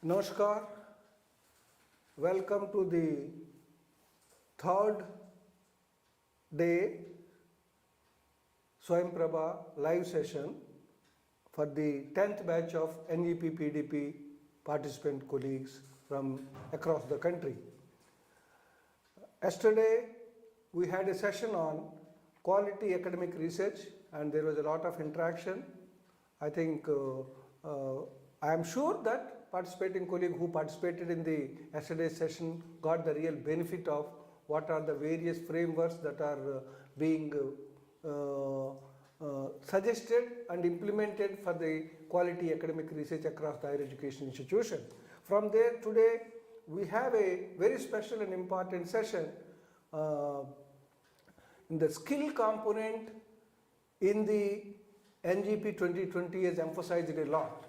Namaskar. Welcome to the third day Swayam Prabha live session for the 10th batch of NEP-PDP participant colleagues from across the country. Yesterday we had a session on quality academic research and there was a lot of interaction. I think I am sure that participating colleague who participated in the yesterday's session got the real benefit of what are the various frameworks that are being suggested and implemented for the quality academic research across the higher education institution. From there today we have a very special and important session in the skill component in the NGP 2020 is emphasized a lot.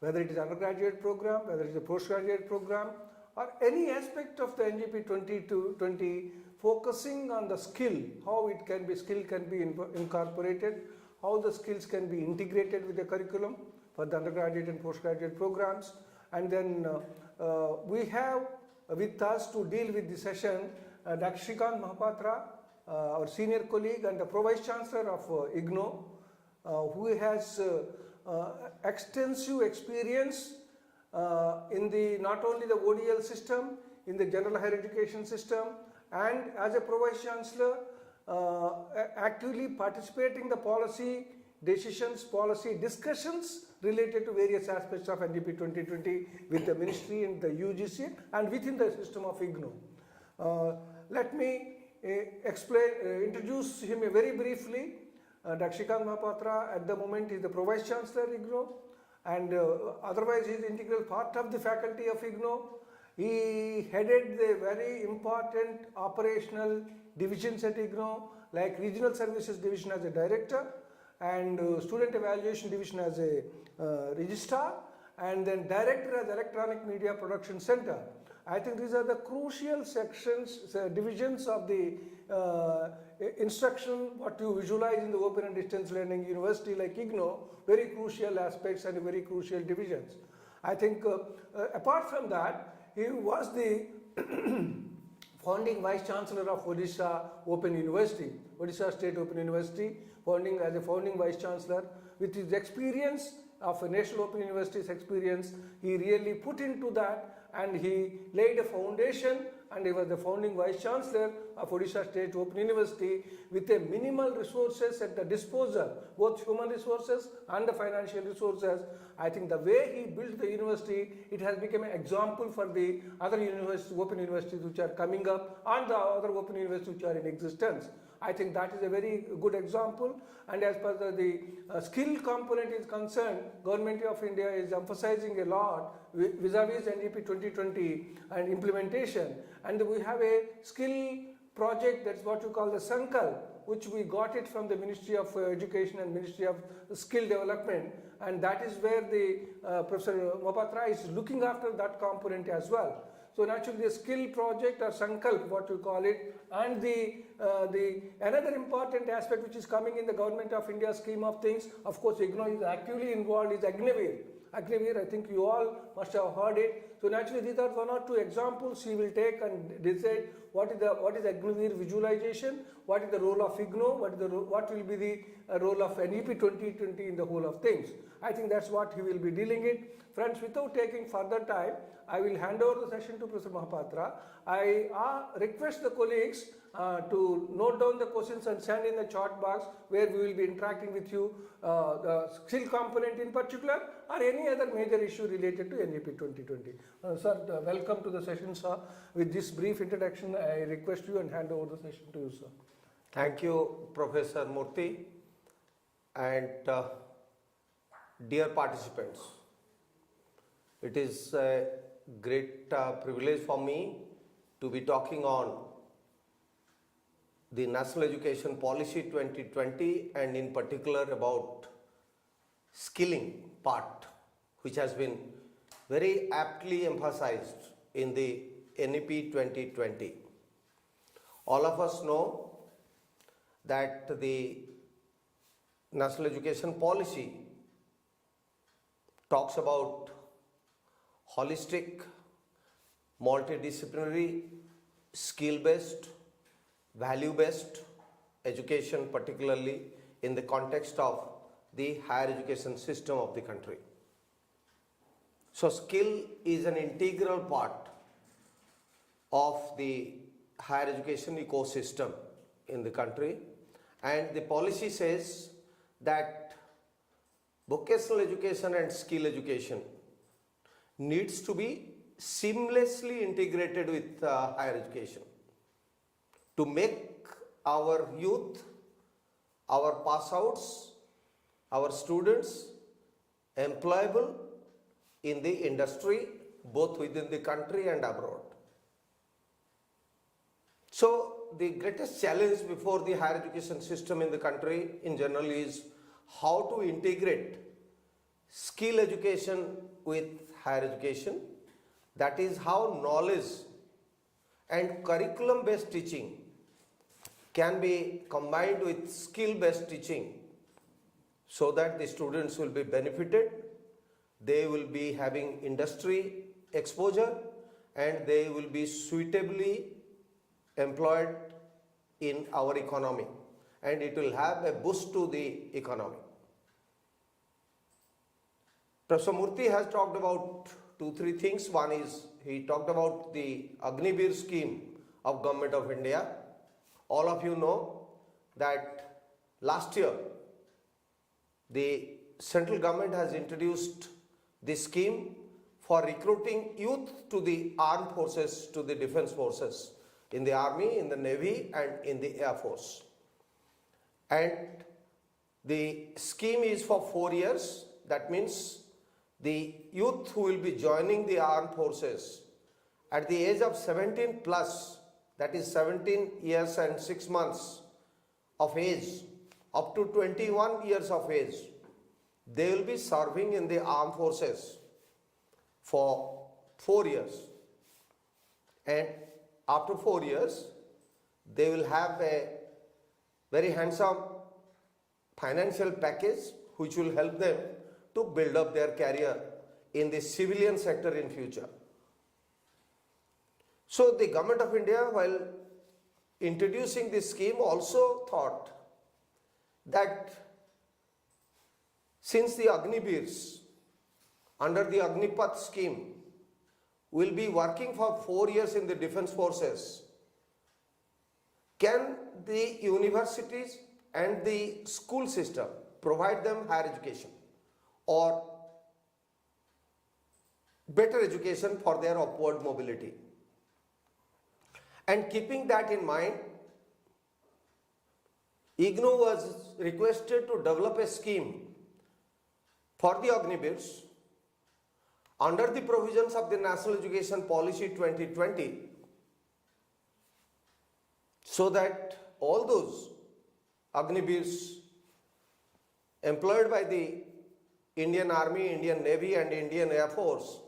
Whether it is undergraduate program, whether it is a postgraduate program, or any aspect of the NGP 2020 focusing on the skill, how it can be, skill can be incorporated, how the skills can be integrated with the curriculum for the undergraduate and postgraduate programs. And then we have with us to deal with the session Dr. Srikant Mohapatra, our senior colleague and the Pro-Vice Chancellor of IGNOU, who has extensive experience in the not only the ODL system, in the general higher education system, and as a Pro-Vice Chancellor actively participating the policy decisions, policy discussions related to various aspects of NGP 2020 with the ministry and the UGC and within the system of IGNOU. Let me introduce him very briefly. Dr. Srikant Mohapatra at the moment is the Pro-Vice Chancellor IGNOU and otherwise he is an integral part of the faculty of IGNOU. He headed the very important operational divisions at IGNOU like Regional Services Division as a Director and Student Evaluation Division as a Registrar and then Director as Electronic Media Production Center. I think these are the crucial sections, divisions of the instruction, what you visualize in the open and distance learning university like IGNOU, very crucial aspects and very crucial divisions. I think apart from that, he was the founding Vice Chancellor of Odisha Open University, Odisha State Open University, as a founding Vice Chancellor. With his experience of a National Open University's experience, he really put into that and he laid a foundation and he was the founding Vice Chancellor of Odisha State Open University with a minimal resources at the disposal, both human resources and the financial resources. I think the way he built the university, it has become an example for the other open universities which are coming up and the other open universities which are in existence. I think that is a very good example, and as far as the skill component is concerned, Government of India is emphasizing a lot vis-a-vis NEP 2020 and implementation, and we have a skill project, that's what you call the Sankalp, which we got it from the Ministry of Education and Ministry of Skill Development, and that is where the Professor Mohapatra is looking after that component as well. So naturally the skill project or Sankalp, what you call it, and the another important aspect which is coming in the Government of India scheme of things, of course IGNOU is actively involved, is Agniveer. Agniveer, I think you all must have heard it. So naturally these are one or two examples he will take and decide what is Agniveer visualization, what is the role of IGNOU, what will be the role of NEP 2020 in the whole of things. I think that's what he will be dealing it. Friends, without taking further time, I will hand over the session to Professor Mohapatra. I request the colleagues to note down the questions and send in the chat box where we will be interacting with you, the skill component in particular or any other major issue related to NEP 2020. Sir, welcome to the session, sir. With this brief introduction, I request you and hand over the session to you, sir. Thank you, Professor Murthy, and dear participants. It is a great privilege for me to be talking on the National Education Policy 2020 and in particular about skilling part, which has been very aptly emphasized in the NEP 2020. All of us know that the National Education Policy talks about holistic, multidisciplinary, skill-based, value-based education, particularly in the context of the higher education system of the country. So skill is an integral part of the higher education ecosystem in the country, and the policy says that vocational education and skill education needs to be seamlessly integrated with higher education to make our youth, our pass outs, our students employable in the industry both within the country and abroad. So the greatest challenge before the higher education system in the country in general is how to integrate skill education with higher education. That is how knowledge and curriculum based teaching can be combined with skill based teaching so that the students will be benefited, they will be having industry exposure, and they will be suitably employed in our economy, and it will have a boost to the economy. Professor Murthy has talked about 2-3 things. One is he talked about the Agniveer scheme of Government of India. All of you know that last year the central government has introduced this scheme for recruiting youth to the armed forces, to the defense forces, in the army, in the navy, and in the air force. And the scheme is for 4 years. That means the youth who will be joining the armed forces at the age of 17 plus, that is 17 years and 6 months of age, up to 21 years of age, they will be serving in the armed forces for 4 years. And after 4 years, they will have a very handsome financial package which will help them to build up their career in the civilian sector in future. So the Government of India, while introducing this scheme, also thought that since the Agniveers under the Agnipath scheme will be working for 4 years in the defense forces, can the universities and the school system provide them higher education or better education for their upward mobility? And keeping that in mind, IGNOU was requested to develop a scheme for the Agniveers under the provisions of the National Education Policy 2020, so that all those Agniveers employed by the Indian Army, Indian Navy, and Indian Air Force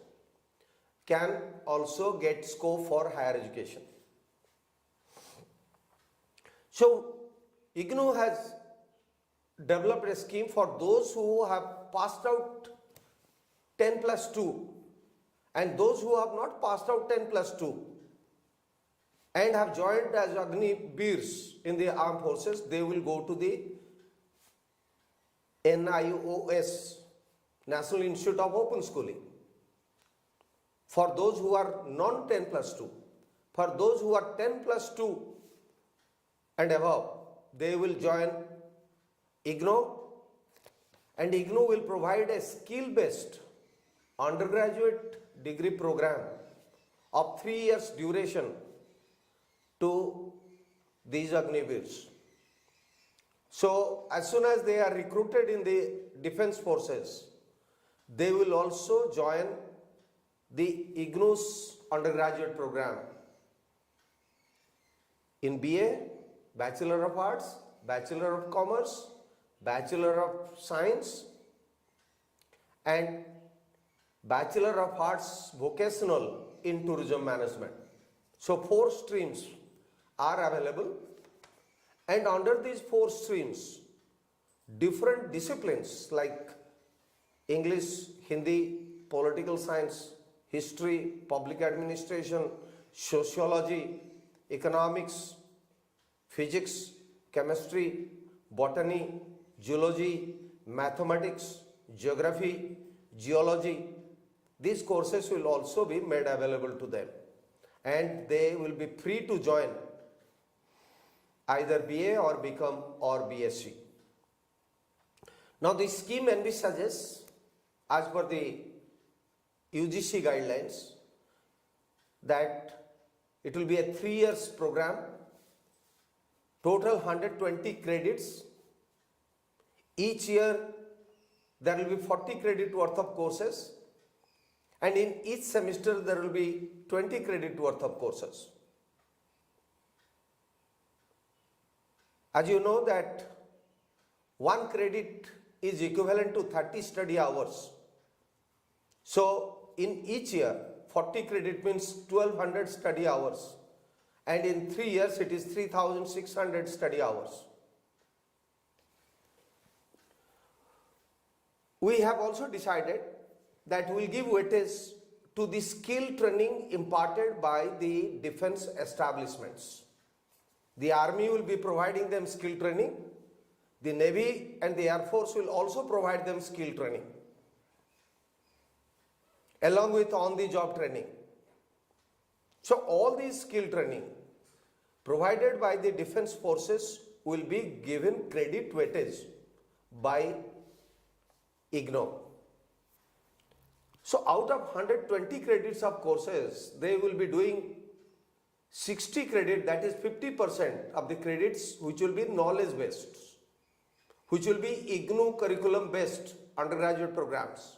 can also get scope for higher education. So IGNOU has developed a scheme for those who have passed out 10+2 and those who have not passed out 10+2 and have joined as Agniveers in the armed forces, they will go to the NIOS, National Institute of Open Schooling. For those who are non-10+2, for those who are 10+2 and above, they will join IGNOU, and IGNOU will provide a skill-based undergraduate degree program of 3 years duration to these Agniveers. So as soon as they are recruited in the defense forces, they will also join the IGNOU's undergraduate program in BA, Bachelor of Arts, Bachelor of Commerce, Bachelor of Science, and Bachelor of Arts Vocational in Tourism Management. So 4 streams are available, and under these 4 streams, different disciplines like English, Hindi, Political Science, history, public administration, sociology, economics, physics, chemistry, botany, zoology, mathematics, geography, geology. These courses will also be made available to them, and they will be free to join either BA or become or BSc. Now the scheme envisages, as per the UGC guidelines, that it will be a 3 years program, total 120 credits. Each year there will be 40 credit worth of courses, and in each semester there will be 20 credit worth of courses. As you know that 1 credit is equivalent to 30 study hours. So in each year 40 credit means 1200 study hours, and in 3 years it is 3600 study hours. We have also decided that we will give weightage to the skill training imparted by the defense establishments. The Army will be providing them skill training. The Navy and the Air Force will also provide them skill training, along with on-the-job training. So all these skill training provided by the defense forces will be given credit weightage by IGNOU. So out of 120 credits of courses, they will be doing 60 credit, that is 50% of the credits, which will be knowledge based, which will be IGNOU curriculum based undergraduate programs.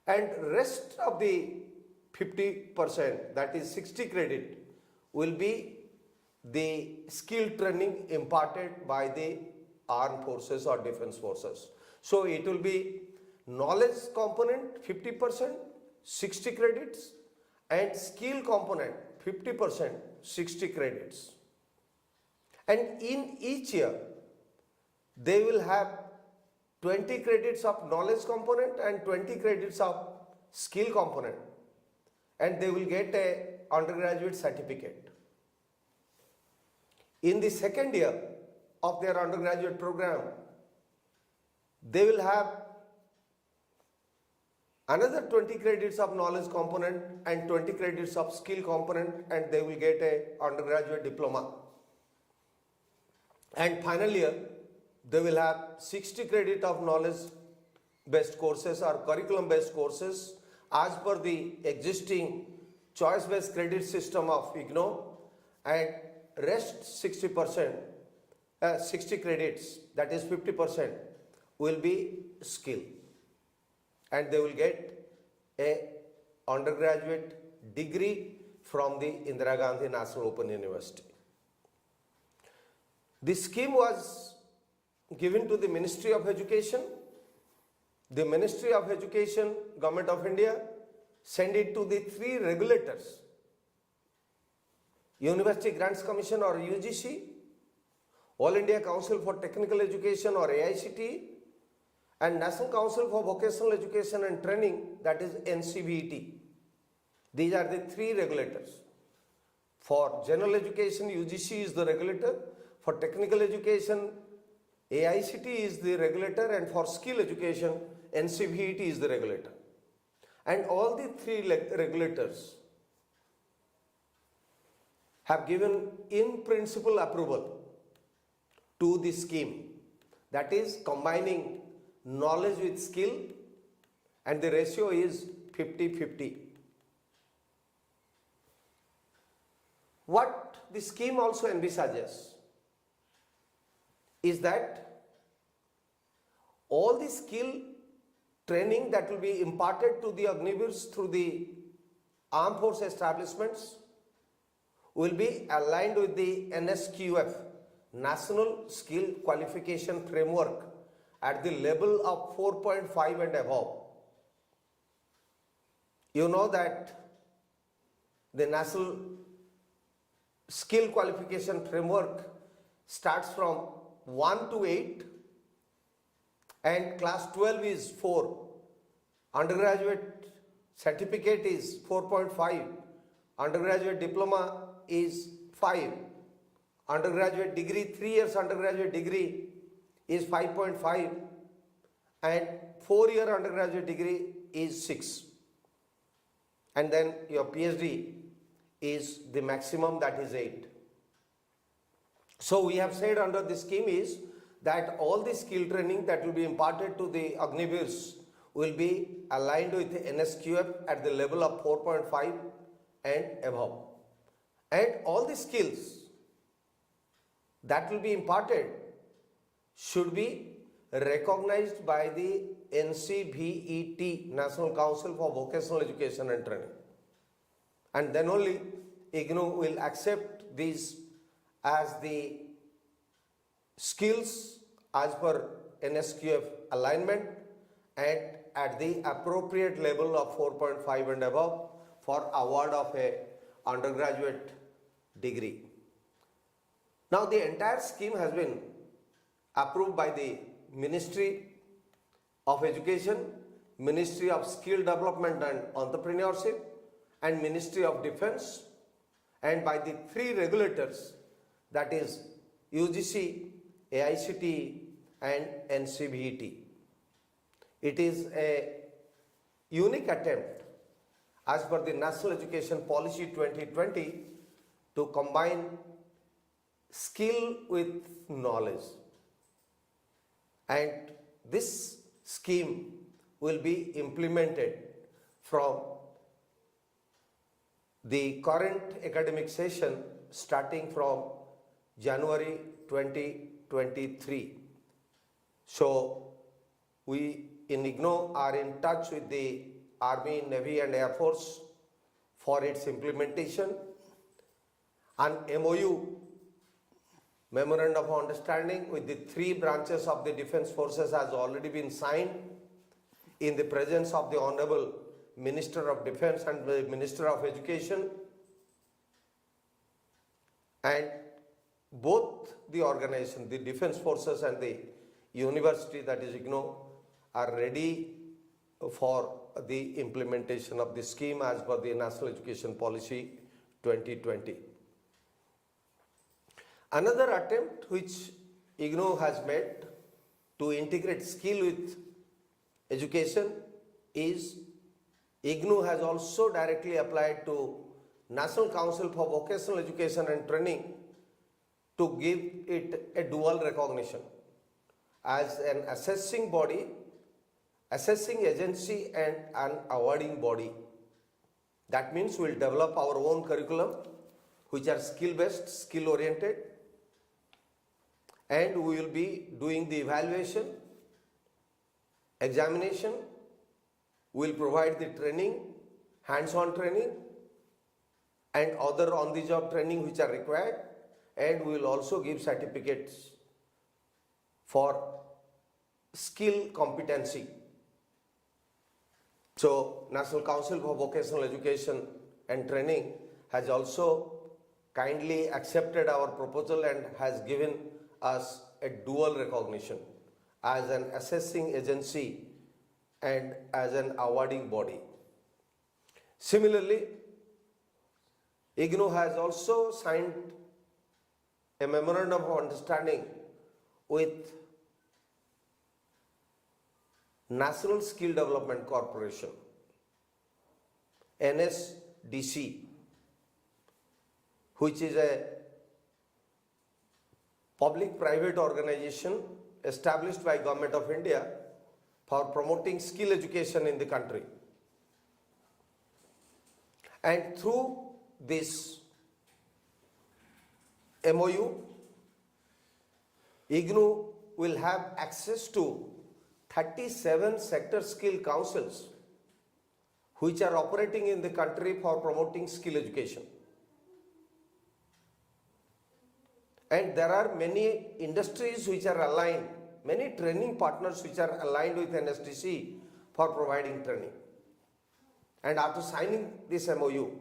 And rest of the 50%, that is 60 credit, will be the skill training imparted by the armed forces or defense forces. So it will be knowledge component 50%, 60 credits, and skill component 50%, 60 credits. And in each year, they will have 20 credits of knowledge component and 20 credits of skill component, and they will get a undergraduate certificate. In the second year of their undergraduate program, they will have another 20 credits of knowledge component and 20 credits of skill component, and they will get a undergraduate diploma. And final year, they will have 60 credit of knowledge based courses or curriculum based courses as per the existing choice based credit system of IGNOU, and rest 60%, 60 credits, that is 50%, will be skill, and they will get a undergraduate degree from the Indira Gandhi National Open University. This scheme was given to the Ministry of Education. The Ministry of Education, Government of India, sent it to the 3 regulators: University Grants Commission or UGC, All India Council for Technical Education or AICTE, and National Council for Vocational Education and Training, that is NCVT. These are the 3 regulators. For general education, UGC is the regulator. For technical education, AICTE is the regulator, and for skill education, NCVT is the regulator. And all the 3 regulators have given in principle approval to the scheme, that is combining knowledge with skill, and the ratio is 50-50. What the scheme also envisages is that all the skill training that will be imparted to the Agniveers through the armed force establishments will be aligned with the NSQF, National Skill Qualification Framework, at the level of 4.5 and above. You know that the National Skill Qualification Framework starts from 1 to 8, and class 12 is 4. Undergraduate certificate is 4.5, undergraduate diploma is 5, undergraduate degree, 3 years undergraduate degree is 5.5, and 4-year undergraduate degree is 6. And then your PhD is the maximum, that is 8. So we have said under this scheme is that all the skill training that will be imparted to the Agniveers will be aligned with the NSQF at the level of 4.5 and above. And all the skills that will be imparted should be recognized by the NCVET, National Council for Vocational Education and Training. And then only IGNOU will accept these as the skills as per NSQF alignment and at the appropriate level of 4.5 and above for award of a undergraduate degree. Now the entire scheme has been approved by the Ministry of Education, Ministry of Skill Development and Entrepreneurship, and Ministry of Defence, and by the 3 regulators, that is UGC, AICTE and NCVET. It is a unique attempt as per the National Education Policy 2020 to combine skill with knowledge. And this scheme will be implemented from the current academic session starting from January 2023. So we in IGNOU are in touch with the Army, Navy and Air Force for its implementation. An MOU, Memorandum of Understanding, with the 3 branches of the Defence Forces has already been signed in the presence of the Honorable Minister of Defence and the Minister of Education. And both the organization, the Defence Forces and the university, that is IGNOU, are ready for the implementation of the scheme as per the National Education Policy 2020. Another attempt which IGNOU has made to integrate skill with education is IGNOU has also directly applied to National Council for Vocational Education and Training to give it a dual recognition as an assessing body, assessing agency and an awarding body. That means we will develop our own curriculum which are skill based, skill oriented, and we will be doing the evaluation, examination, we will provide the training, hands-on training and other on-the-job training which are required, and we will also give certificates for skill competency. So National Council for Vocational Education and Training has also kindly accepted our proposal and has given us a dual recognition as an assessing agency and as an awarding body. Similarly, IGNOU has also signed a Memorandum of Understanding with National Skill Development Corporation, NSDC, which is a public-private organization established by Government of India for promoting skill education in the country. And through this MOU, IGNOU will have access to 37 sector skill councils which are operating in the country for promoting skill education. And there are many industries which are aligned, many training partners which are aligned with NSDC for providing training. And after signing this MOU,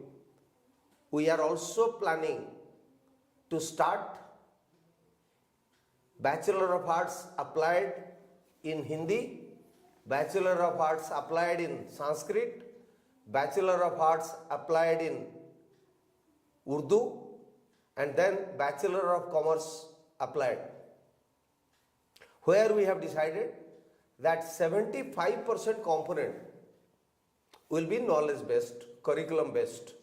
we are also planning to start Bachelor of Arts applied in Hindi, Bachelor of Arts applied in Sanskrit, Bachelor of Arts applied in Urdu, and then Bachelor of Commerce applied, where we have decided that 75% component will be knowledge based, curriculum based,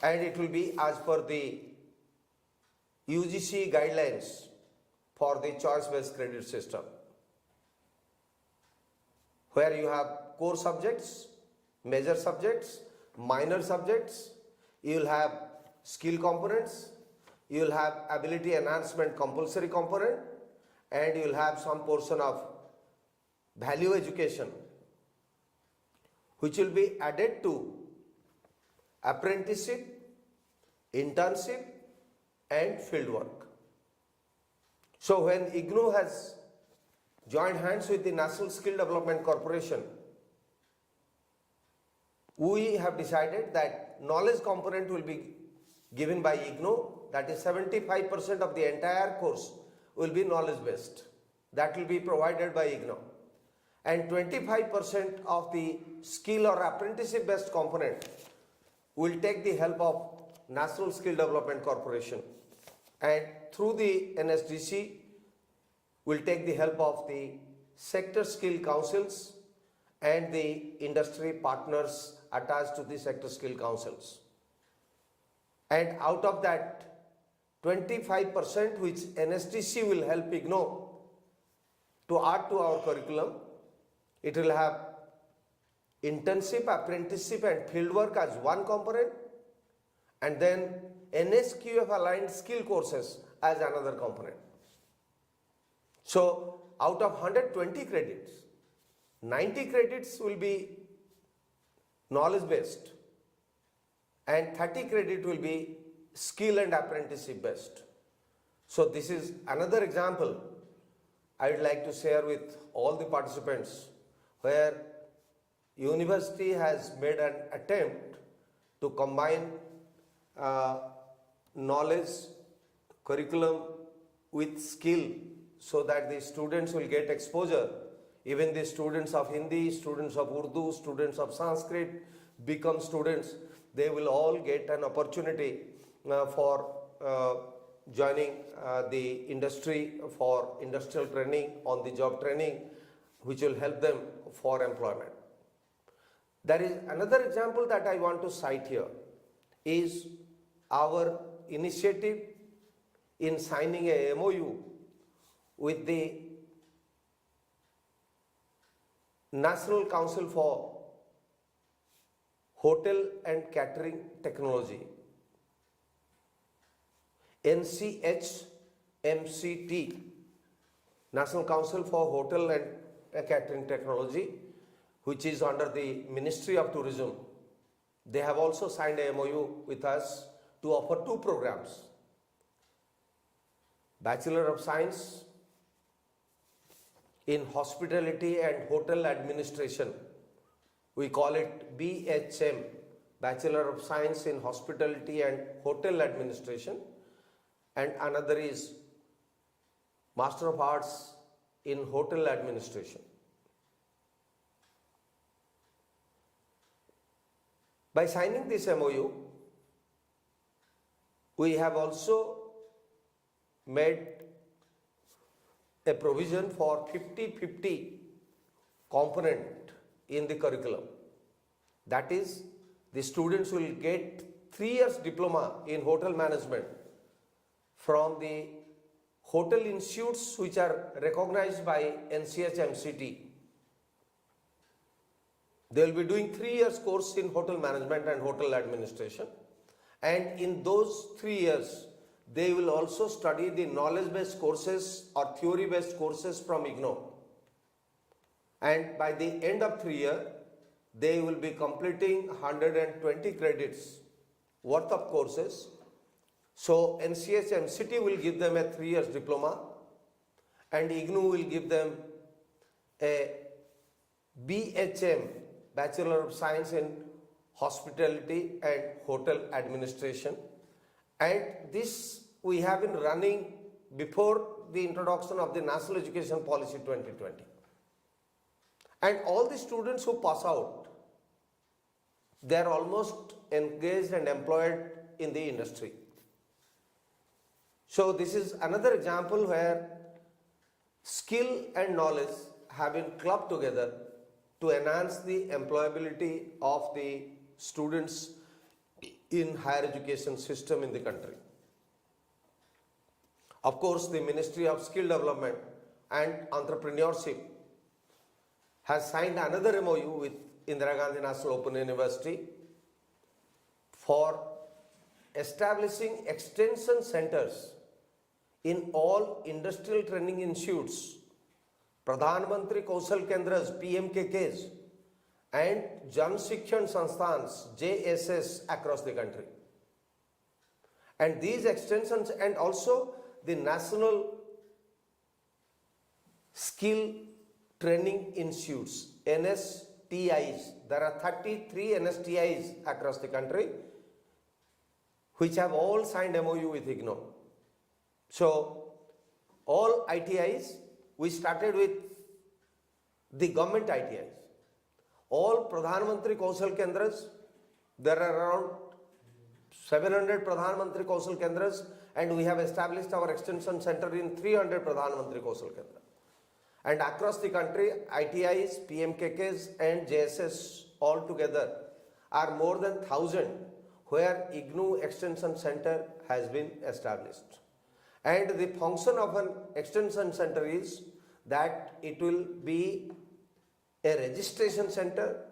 and it will be as per the UGC guidelines for the choice based credit system, where you have core subjects, major subjects, minor subjects, you will have skill components, you will have ability enhancement compulsory component, and you will have some portion of value education, which will be added to apprenticeship, internship, and field work. So when IGNOU has joined hands with the National Skill Development Corporation, we have decided that knowledge component will be given by IGNOU, that is 75% of the entire course will be knowledge based. That will be provided by IGNOU. And 25% of the skill or apprenticeship based component will take the help of National Skill Development Corporation, and through the NSDC will take the help of the sector skill councils and the industry partners attached to the sector skill councils. And out of that 25% which NSDC will help IGNOU to add to our curriculum, it will have internship, apprenticeship and fieldwork as one component, and then NSQF aligned skill courses as another component. So out of 120 credits, 90 credits will be knowledge based and 30 credit will be skill and apprenticeship based. So this is another example I would like to share with all the participants, where university has made an attempt to combine knowledge, curriculum with skill, so that the students will get exposure. Even the students of Hindi, students of Urdu, students of Sanskrit become students. They will all get an opportunity for joining the industry, for industrial training, on the job training, which will help them for employment. There is another example that I want to cite here, is our initiative in signing a MOU with the National Council for Hotel and Catering Technology, NCHMCT, National Council for Hotel and Catering Technology, which is under the Ministry of Tourism. They have also signed a MOU with us to offer two programs: Bachelor of Science in Hospitality and Hotel Administration. We call it BHM, Bachelor of Science in Hospitality and Hotel Administration, and another is Master of Arts in Hotel Administration. By signing this MOU, we have also made a provision for 50-50 component in the curriculum. That is, the students will get 3 years diploma in hotel management from the hotel institutes which are recognized by NCHMCT. They will be doing 3 years course in hotel management and hotel administration, and in those 3 years they will also study the knowledge based courses or theory based courses from IGNOU, and by the end of 3 years they will be completing 120 credits worth of courses. So NCHMCT will give them a 3 years diploma and IGNOU will give them a BHM, Bachelor of Science in Hospitality and Hotel Administration, and this we have been running before the introduction of the National Education Policy 2020. And all the students who pass out they are almost engaged and employed in the industry. So this is another example where skill and knowledge have been clubbed together to enhance the employability of the students in higher education system in the country. Of course, the Ministry of Skill Development and Entrepreneurship has signed another MOU with Indira Gandhi National Open University for establishing extension centers in all industrial training institutes, Pradhan Mantri Kaushal Kendras, PMKKs, and Jan Shikshan Sanstans, JSS, across the country. And these extensions, and also the National Skill Training Institutes, NSTIs, there are 33 NSTIs across the country which have all signed MOU with IGNOU. So, all ITIs, we started with the government ITIs. All Pradhan Mantri Kaushal Kendras, there are around 700 Pradhan Mantri Kaushal Kendras, and we have established our extension center in 300 Pradhan Mantri Kaushal Kendra. And across the country, ITIs, PMKKs and JSS all together are more than 1,000 where IGNOU Extension Center has been established. And the function of an extension center is that it will be a registration center,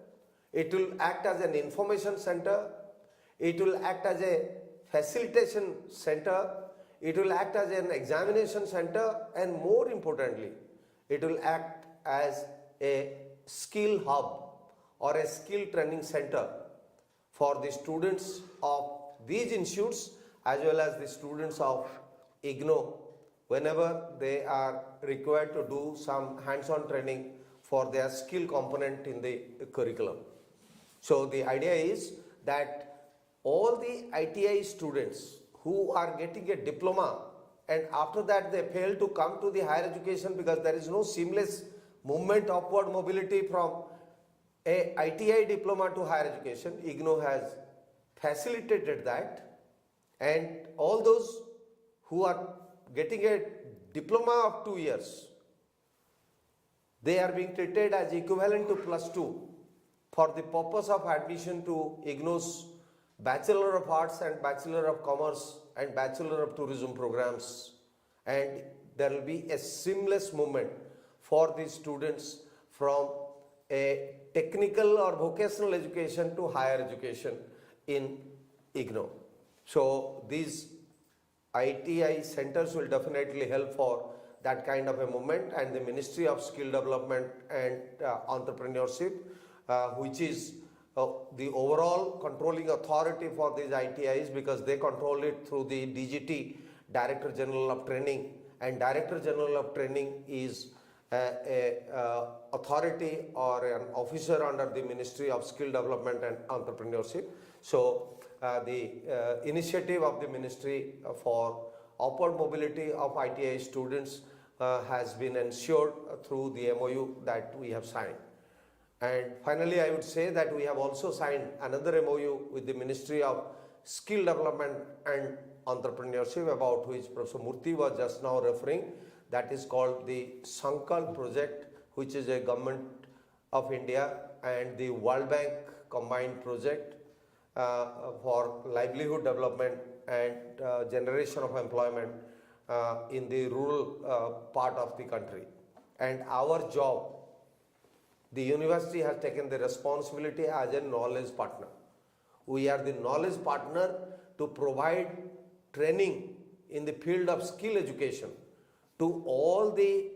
it will act as an information center, it will act as a facilitation center, it will act as an examination center, and more importantly, it will act as a skill hub or a skill training center for the students of these institutes as well as the students of IGNOU whenever they are required to do some hands-on training for their skill component in the curriculum. So the idea is that all the ITI students who are getting a diploma and after that they fail to come to the higher education because there is no seamless movement, upward mobility from a ITI diploma to higher education, IGNOU has facilitated that, and all those who are getting a diploma of 2 years, they are being treated as equivalent to +2 for the purpose of admission to IGNOU's Bachelor of Arts and Bachelor of Commerce and Bachelor of Tourism programs, and there will be a seamless movement for these students from a technical or vocational education to higher education in IGNOU. So these ITI centers will definitely help for that kind of a movement, and the Ministry of Skill Development and Entrepreneurship, which is the overall controlling authority for these ITIs because they control it through the DGT, Director General of Training, and Director General of Training is a authority or an officer under the Ministry of Skill Development and Entrepreneurship. So the initiative of the Ministry for upward mobility of ITI students has been ensured through the MOU that we have signed. And finally, I would say that we have also signed another MOU with the Ministry of Skill Development and Entrepreneurship, about which Professor Murthy was just now referring. That is called the Sankalp project, which is a Government of India and the World Bank combined project for livelihood development and generation of employment in the rural part of the country. And our job, the university has taken the responsibility as a knowledge partner. We are the knowledge partner to provide training in the field of skill education to all the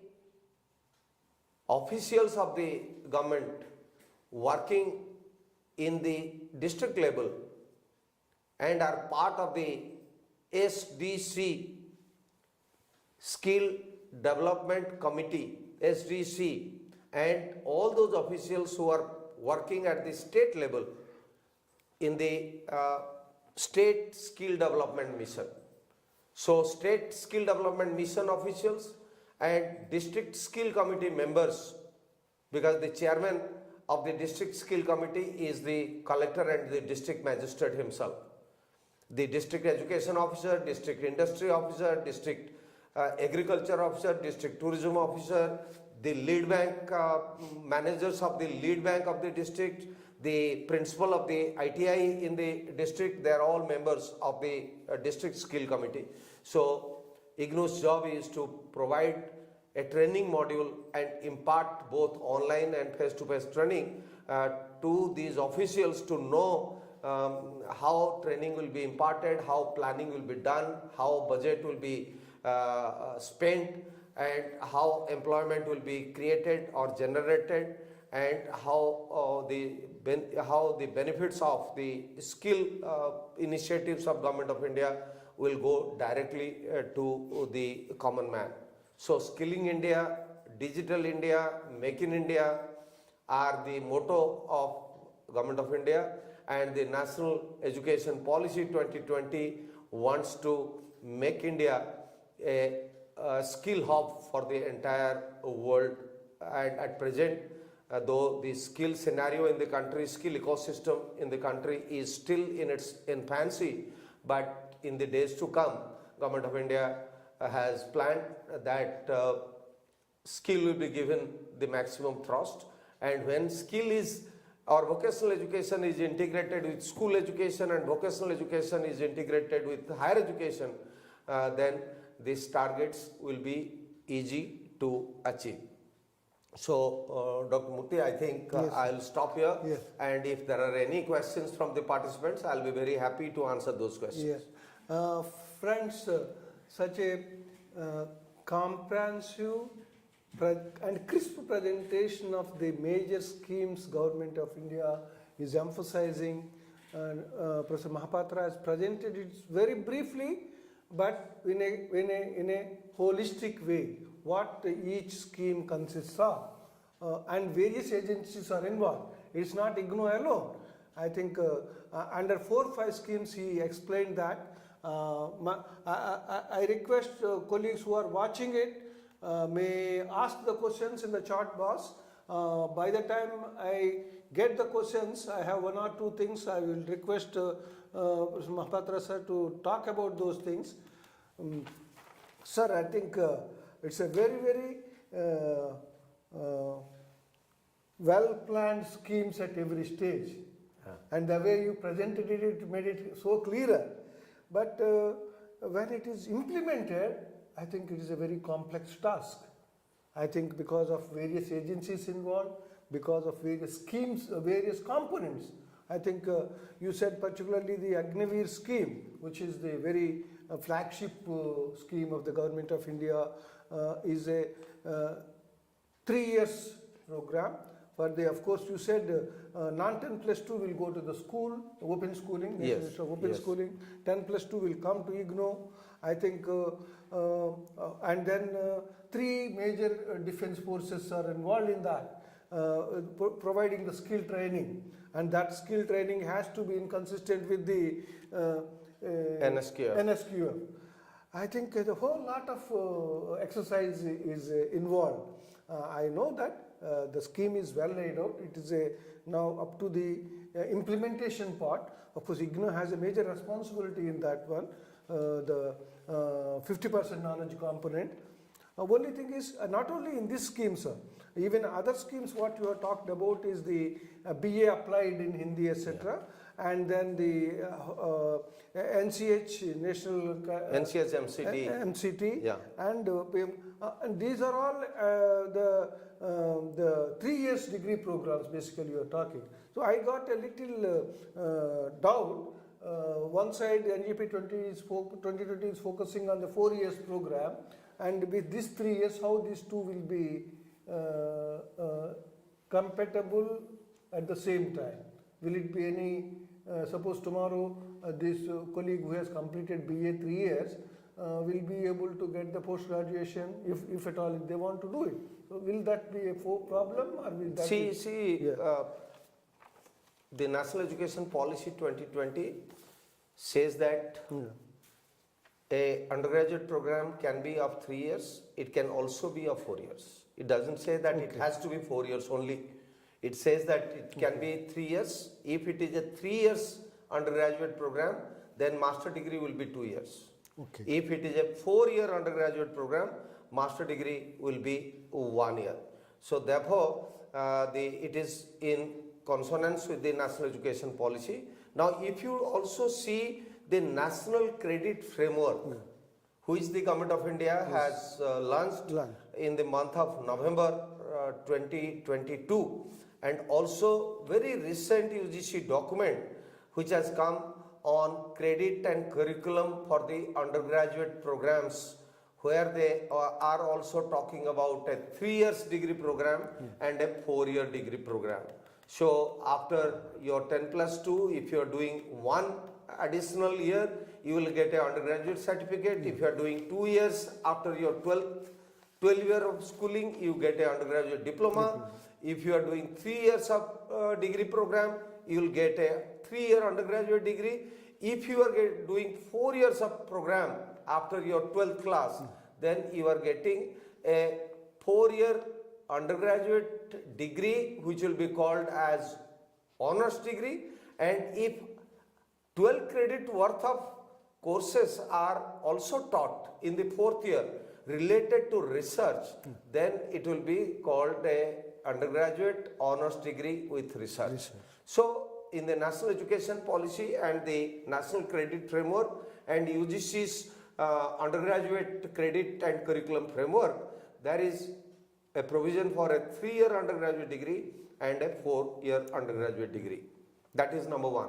officials of the government working in the district level and are part of the SDC, Skill Development Committee, SDC, and all those officials who are working at the state level in the State Skill Development Mission. So State Skill Development Mission officials and District Skill Committee members, because the chairman of the district skill committee is the collector and the district magistrate himself. The district education officer, district industry officer, district agriculture officer, district tourism officer, the lead bank managers of the lead bank of the district, the principal of the ITI in the district, they are all members of the district skill committee. So IGNOU's job is to provide a training module and impart both online and face-to-face training to these officials to know how training will be imparted, how planning will be done, how budget will be spent, and how employment will be created or generated, and how the benefits of the skill initiatives of Government of India will go directly to the common man. So Skilling India, Digital India, Make in India are the motto of Government of India, and the National Education Policy 2020 wants to make India a skill hub for the entire world. And at present, though the skill scenario in the country, skill ecosystem in the country is still in its infancy, but in the days to come, Government of India has planned that skill will be given the maximum thrust, and when skill is or vocational education is integrated with school education and vocational education is integrated with higher education, then these targets will be easy to achieve. So, Dr. Murthy, I think Yes. I'll stop here, Yes. and if there are any questions from the participants, I'll be very happy to answer those questions. Yes. Friends, such a comprehensive and crisp presentation of the major schemes Government of India is emphasizing. Professor Mohapatra has presented it very briefly, but in a holistic way, what each scheme consists of, and various agencies are involved. It's not IGNOU alone. I think under 4 or 5 schemes he explained that. I request colleagues who are watching it may ask the questions in the chat box. By the time I get the questions, I have 1 or 2 things I will request Professor Mohapatra sir to talk about those things. Sir, I think it's a very well planned schemes at every stage, and the way you presented it made it so clearer. But when it is implemented, I think it is a very complex task. I think because of various agencies involved, because of various schemes, various components. I think you said particularly the Agniveer scheme, which is the very flagship scheme of the Government of India, is a 3 years program. For the, of course, you said non-10 plus 2 will go to the school, open schooling, Yes. open Yes. schooling. 10 plus 2 will come to IGNOU. I think, and then 3 major defense forces are involved in that, providing the skill training, and that skill training has to be inconsistent with the NSQF. I think a whole lot of exercise is involved. I know that the scheme is well laid out. It is now up to the implementation part. Of course, IGNOU has a major responsibility in that one, the 50% knowledge component. Only thing is, not only in this scheme, sir, even other schemes what you have talked about is the BA applied in Hindi, etc. And then the NCH, National NCH MCT. MCT, Yeah. And these are all the 3 years degree programs basically you are talking. So I got a little doubt. One side NEP-2020 is focusing on the 4 years program, and with these 3 years, how these two will be compatible at the same time? Will it be any, suppose tomorrow this colleague who has completed BA 3 years will be able to get the post-graduation if at all if they want to do it. So will that be a problem, or will that the National Education Policy 2020 says that a undergraduate program can be of 3 years, it can also be of 4 years. It doesn't say that it has to be 4 years only. It says that it can be 3 years. If it is a 3 years undergraduate program, then master degree will be 2 years. Okay. If it is a 4-year undergraduate program, master degree will be 1 year. So therefore, it is in consonance with the national education policy. Now, if you also see the national credit framework, which the government of India has launched in the month of November 2022, and also very recent UGC document which has come on credit and curriculum for the undergraduate programs, where they are also talking about a 3 years degree program and a 4-year degree program. So after your 10+2, if you are doing 1 additional year, you will get an undergraduate certificate. If you are doing 2 years after your 12 year of schooling, you get an undergraduate diploma. If you are doing 3 years of degree program, you will get a 3-year undergraduate degree. If you are doing 4 years of program after your 12th class, then you are getting a 4-year undergraduate degree, which will be called as honors degree. And if 12 credit worth of courses are also taught in the 4th year related to research, then it will be called a undergraduate honors degree with research. So in the national education policy and the national credit framework and UGC's undergraduate credit and curriculum framework, there is a provision for a 3-year undergraduate degree and a 4-year undergraduate degree. That is number 1.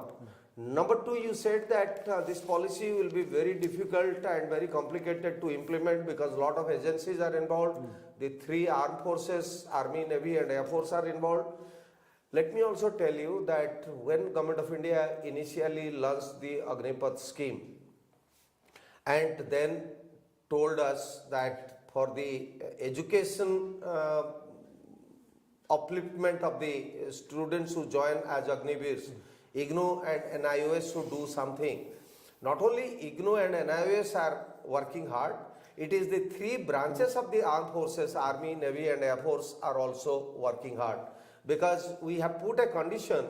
Number 2, you said that this policy will be very difficult and very complicated to implement because a lot of agencies are involved. The 3 armed forces, Army, Navy and Air Force are involved. Let me also tell you that when Government of India initially launched the Agnipath scheme and then told us that for the education upliftment of the students who join as Agniveers, IGNOU and NIOS should do something. Not only IGNOU and NIOS are working hard, it is the 3 branches of the armed forces, Army, Navy and Air Force are also working hard. Because we have put a condition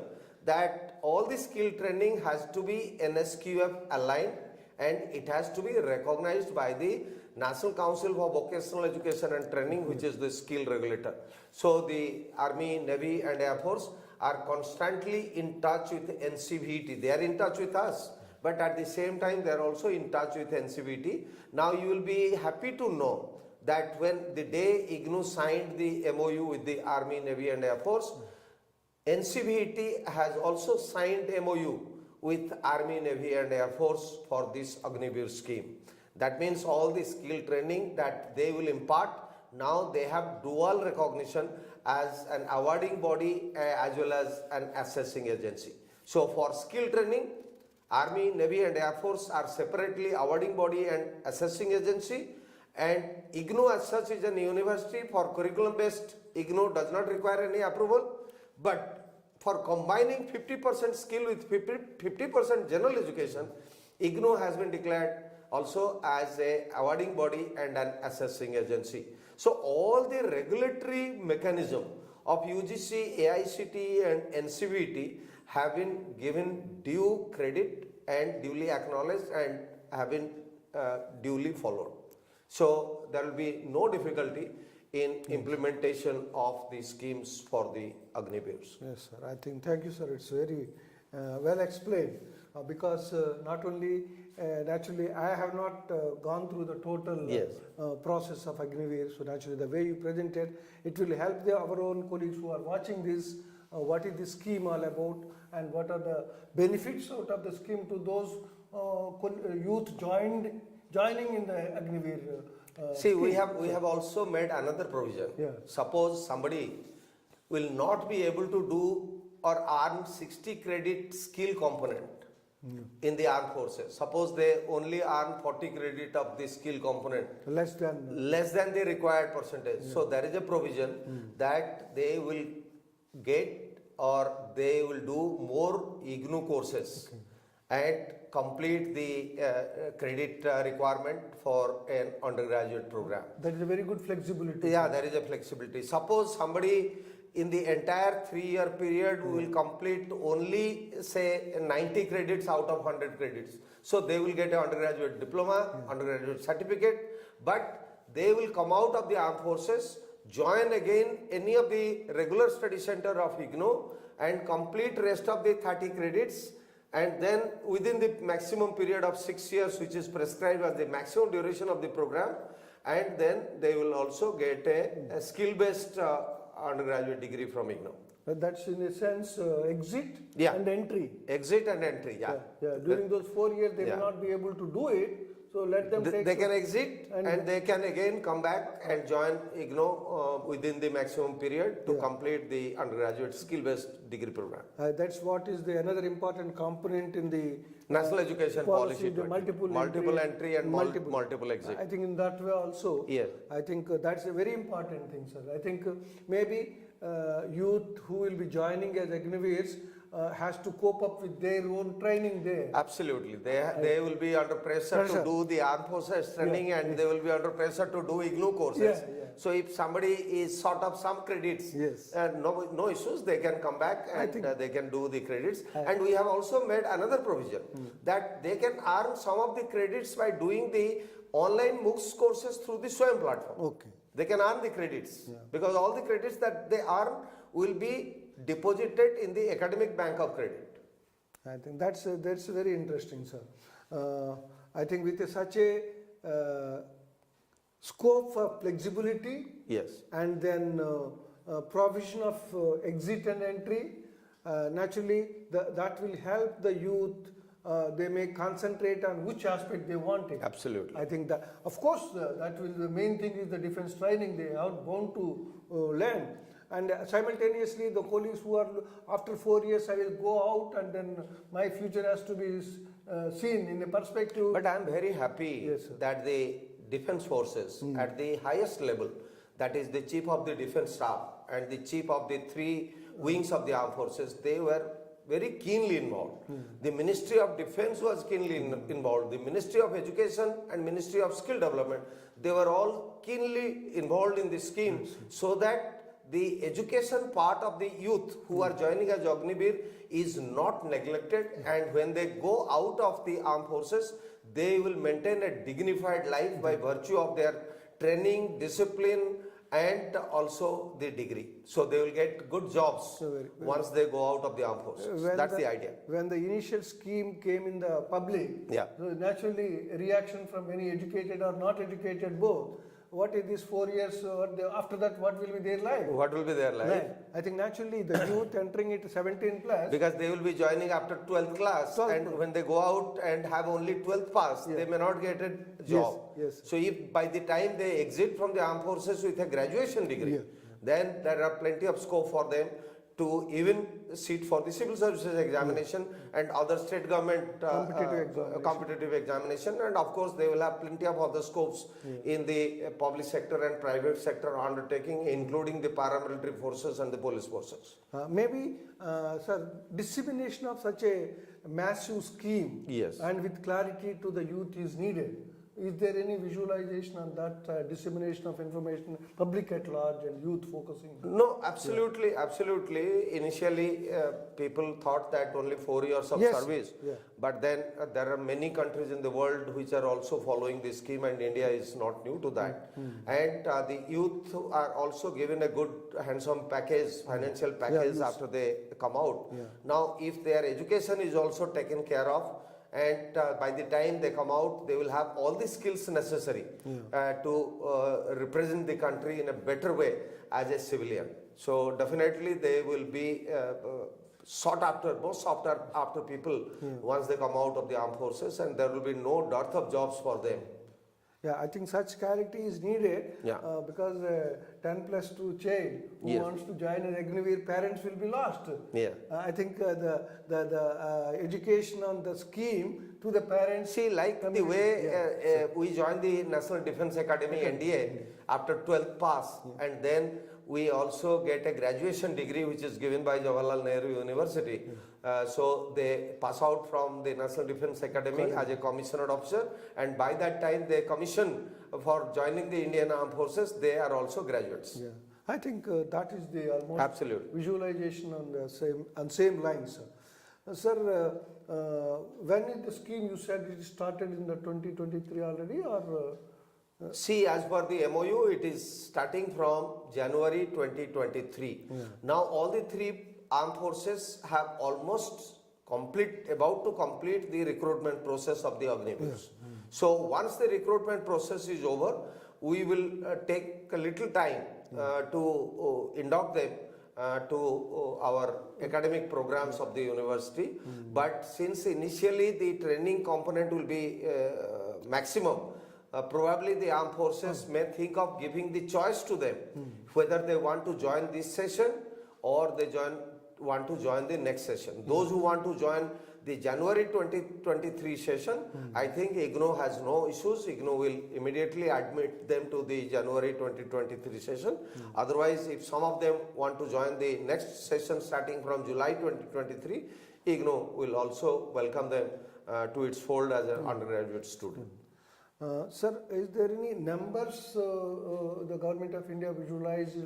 that all the skill training has to be NSQF aligned and it has to be recognized by the National Council for Vocational Education and Training, which is the skill regulator. So the Army, Navy and Air Force are constantly in touch with NCVT. They are in touch with us, but at the same time they are also in touch with NCVT. Now you will be happy to know that when the day IGNOU signed the MOU with the Army, Navy and Air Force, NCVT has also signed MOU with Army, Navy and Air Force for this Agniveer scheme. That means all the skill training that they will impart, now they have dual recognition as an awarding body as well as an assessing agency. So for skill training, Army, Navy and Air Force are separately awarding body and assessing agency, and IGNOU as such is a university. For curriculum based, IGNOU does not require any approval, but for combining 50% skill with 50% general education, IGNOU has been declared also as a awarding body and an assessing agency. So all the regulatory mechanism of UGC, AICTE and NCVT have been given due credit and duly acknowledged and have been duly followed. So there will be no difficulty in implementation of the schemes for the Agniveers. Yes, sir. I think, thank you, sir. It's very well explained because not only naturally I have not gone through the total process of Agniveer. So naturally the way you presented, it will help our own colleagues who are watching this, what is this scheme all about and what are the benefits out of the scheme to those youth joining in the Agniveer. See, we have also made another provision. Yeah. Suppose somebody will not be able to do or earn 60 credit skill component in the armed forces. Suppose they only earn 40 credit of the skill component. Less than the required percentage. So there is a provision that they will get or they will do more IGNOU courses and complete the credit requirement for an undergraduate program. That is a very good flexibility. Yeah, there is a flexibility. Suppose somebody in the entire 3-year period, we will complete only say 90 credits out of 100 credits. So they will get an undergraduate diploma, undergraduate certificate, but they will come out of the armed forces, join again any of the regular study center of IGNOU and complete rest of the 30 credits, and then within the maximum period of 6 years, which is prescribed as the maximum duration of the program, and then they will also get a skill-based undergraduate degree from IGNOU. That's in a sense exit Yeah. and entry. Exit and entry, yeah. During those 4 years, they Yeah. may not be able to do it. So let them take. They can exit and- and they can again come back and join IGNOU within the maximum period to complete the undergraduate skill-based degree program. That's what is the another important component in the National Education Policy, the 20. multiple entry and multiple exit. I think in that way also. Yes. I think that's a very important thing, sir. I think maybe youth who will be joining as Agniveers has to cope up with their own training there. Absolutely. They will be under pressure to do the armed forces training and they will be under pressure to do IGNOU courses. Yeah. So if somebody is sort of some credits, Yes. no issues, they can come back and they can do the credits. And we have also made another provision that they can earn some of the credits by doing the online MOOCs courses through the SWAYAM platform. Okay. They can earn the credits because all the credits that they earn will be deposited in the academic bank of credit. I think that's very interesting, sir. I think with such a scope for flexibility Yes. and then provision of exit and entry, naturally that will help the youth. They may concentrate on which aspect they want it. Absolutely. I think that, of course, that will the main thing is the defense training they are bound to learn. And simultaneously, the colleagues who are after 4 years, I will go out and then my future has to be seen in a perspective. But I am very happy Yes, sir. that the defense forces at the highest level, that is the chief of the defense staff and the chief of the 3 wings of the armed forces, they were very keenly involved. The Ministry of Defense was keenly involved. The Ministry of Education and Ministry of Skill Development, they were all keenly involved in this scheme so that the education part of the youth who are joining as Agniveer is not neglected, and when they go out of the armed forces, they will maintain a dignified life by virtue of their training, discipline, and also the degree. So they will get good jobs once they go out of the armed forces. That's the idea. When the initial scheme came in the public, Yeah. so naturally a reaction from many educated or not educated both. What is this 4 years? After that, what will be their life? What will be their life? Right. I think naturally the youth entering it 17 plus. Because they will be joining after 12th class 12th and when they go out and have only 12th pass, they may not get a job. Yes. So if by the time they exit from the armed forces with a graduation degree, then there are plenty of scope for them to even sit for the civil services examination and other state government competitive examination, and of course they will have plenty of other scopes in the public sector and private sector undertaking, including the paramilitary forces and the police forces. Maybe, sir, dissemination of such a massive scheme Yes. and with clarity to the youth is needed. Is there any visualization on that dissemination of information, public at large and youth focusing? No, absolutely, absolutely. Initially, people thought that only 4 years of service, but then there are many countries in the world which are also following this scheme, and India is not new to that. And the youth are also given a good handsome package, financial package after they come out. Now, if their education is also taken care of, and by the time they come out, they will have all the skills necessary to represent the country in a better way as a civilian. So definitely they will be sought after, most sought after people once they come out of the armed forces, and there will be no dearth of jobs for them. Yeah, I think such clarity is needed because 10 plus 2 child who wants to join an Agniveer, parents will be lost. I think the education on the scheme to the parents. See, like the way we joined the National Defense Academy NDA after 12th pass, and then we also get a graduation degree which is given by Jawaharlal Nehru University. So they pass out from the National Defense Academy as a commissioned officer, and by that time they commission for joining the Indian Armed Forces, they are also graduates. I think that is the almost Absolutely. visualization on the same lines, sir. Sir, when is the scheme? You said it started in the 2023 already, or See, as per the MOU, it is starting from January 2023. Yeah. Now, all the three armed forces have almost about to complete the recruitment process of the Agniveers. So, once the recruitment process is over, we will take a little time to induct them to our academic programs of the university. But since initially the training component will be maximum, probably the armed forces may think of giving the choice to them whether they want to join this session or they want to join the next session. Those who want to join the January 2023 session, I think IGNOU has no issues. IGNOU will immediately admit them to the January 2023 session. Otherwise, if some of them want to join the next session starting from July 2023, IGNOU will also welcome them to its fold as an undergraduate student. Sir, is there any numbers the government of India visualized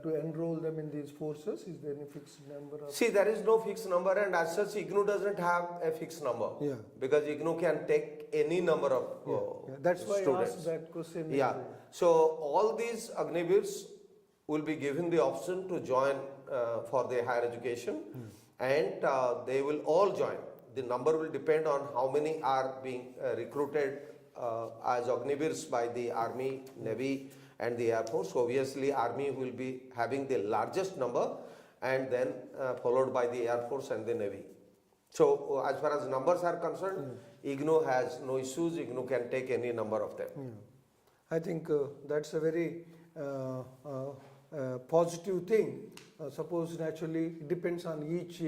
to enroll them in these forces? Is there any fixed number? See, there is no fixed number, and as such, IGNOU doesn't have a fixed number. Yeah. Because IGNOU can take any number of That's why students. I asked that question. Yeah. So all these Agniveers will be given the option to join for their higher education, and they will all join. The number will depend on how many are being recruited as Agniveers by the Army, Navy, and the Air Force. Obviously, Army will be having the largest number, and then followed by the Air Force and the Navy. So, as far as numbers are concerned, IGNOU has no issues. IGNOU can take any number of them. I think that's a very positive thing. Suppose naturally it depends on each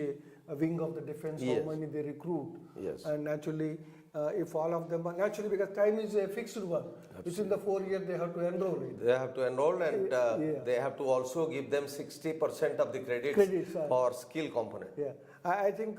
wing of the defense Yes. how many they recruit. Yes. And naturally, if all of them are naturally because time is a fixed one. Within the 4 years they have to enroll it. They have to enroll, and Yeah. they have to also give them 60% of the credits Credits, for skill component. Yeah, I think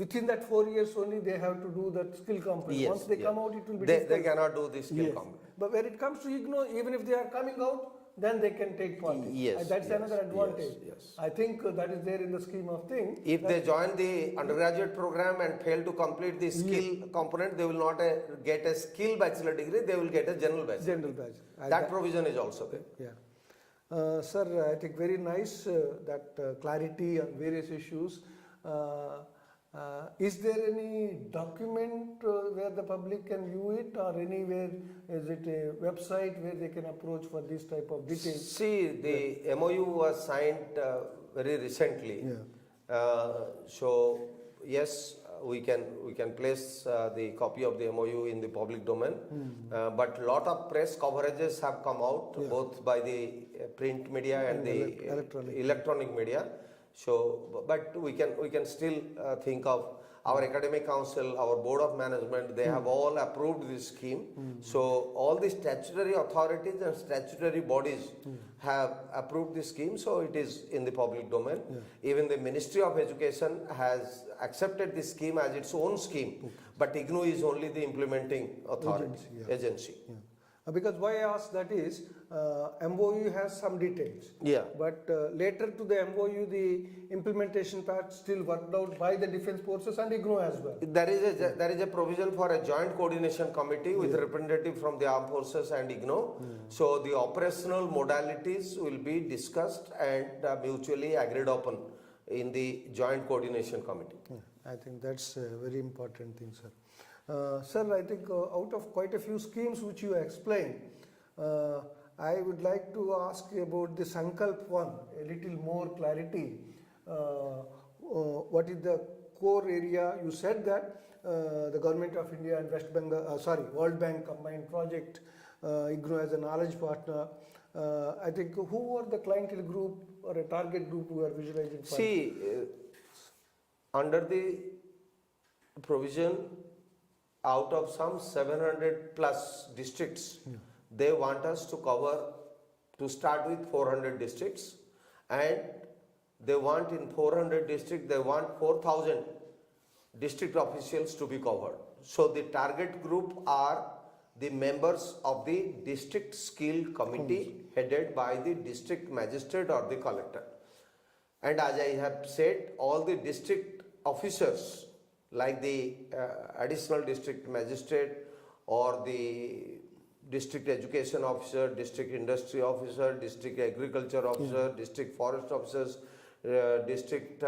within that 4 years only they have to do that skill component. Yes, Once they yeah. come out, it will be They difficult. cannot do the skill Yes. component. But when it comes to IGNOU, even if they are coming out, then they can take part. Yes, That's yes, another advantage. yes. I think that is there in the scheme of things. If they join the undergraduate program and fail to complete the skill component, they will not get a skill bachelor degree, they will get a general bachelor. General badge. That provision is also there. Yeah. Sir, I think very nice that clarity on various issues. Is there any document where the public can view it, or anywhere? Is it a website where they can approach for this type of details? See, the MOU was signed very recently. So yes, we can place the copy of the MOU in the public domain. But lot of press coverages have come out, both by the print media and the electronic media. So, but we can still think of our academic council, our board of management. They have all approved this scheme. So all the statutory authorities and statutory bodies have approved this scheme. So it is in the public domain. Even the Ministry of Education has accepted this scheme as its own scheme. But IGNOU is only the implementing authority, agency. Because why I ask that is, MOU has some details. Yeah. But later to the MOU, the implementation part still worked out by the defense forces and IGNOU as well. There is a provision for a joint coordination committee with representative from the armed forces and IGNOU. So the operational modalities will be discussed and mutually agreed upon in the joint coordination committee. I think that's a very important thing, sir. Sir, I think out of quite a few schemes which you explained, I would like to ask you about the Sankalp one, a little more clarity. What is the core area? You said that the Government of India and World Bank combined project, IGNOU as a knowledge partner. I think who are the clientele group or a target group who are visualizing? See, under the provision, out of some 700 plus districts, they want us to cover, to start with 400 districts, and they want in 400 districts, they want 4,000 district officials to be covered. So the target group are the members of the district skill committee headed by the district magistrate or the collector. And as I have said, all the district officers like the additional district magistrate or the district education officer, district industry officer, district agriculture officer, district forest officers, district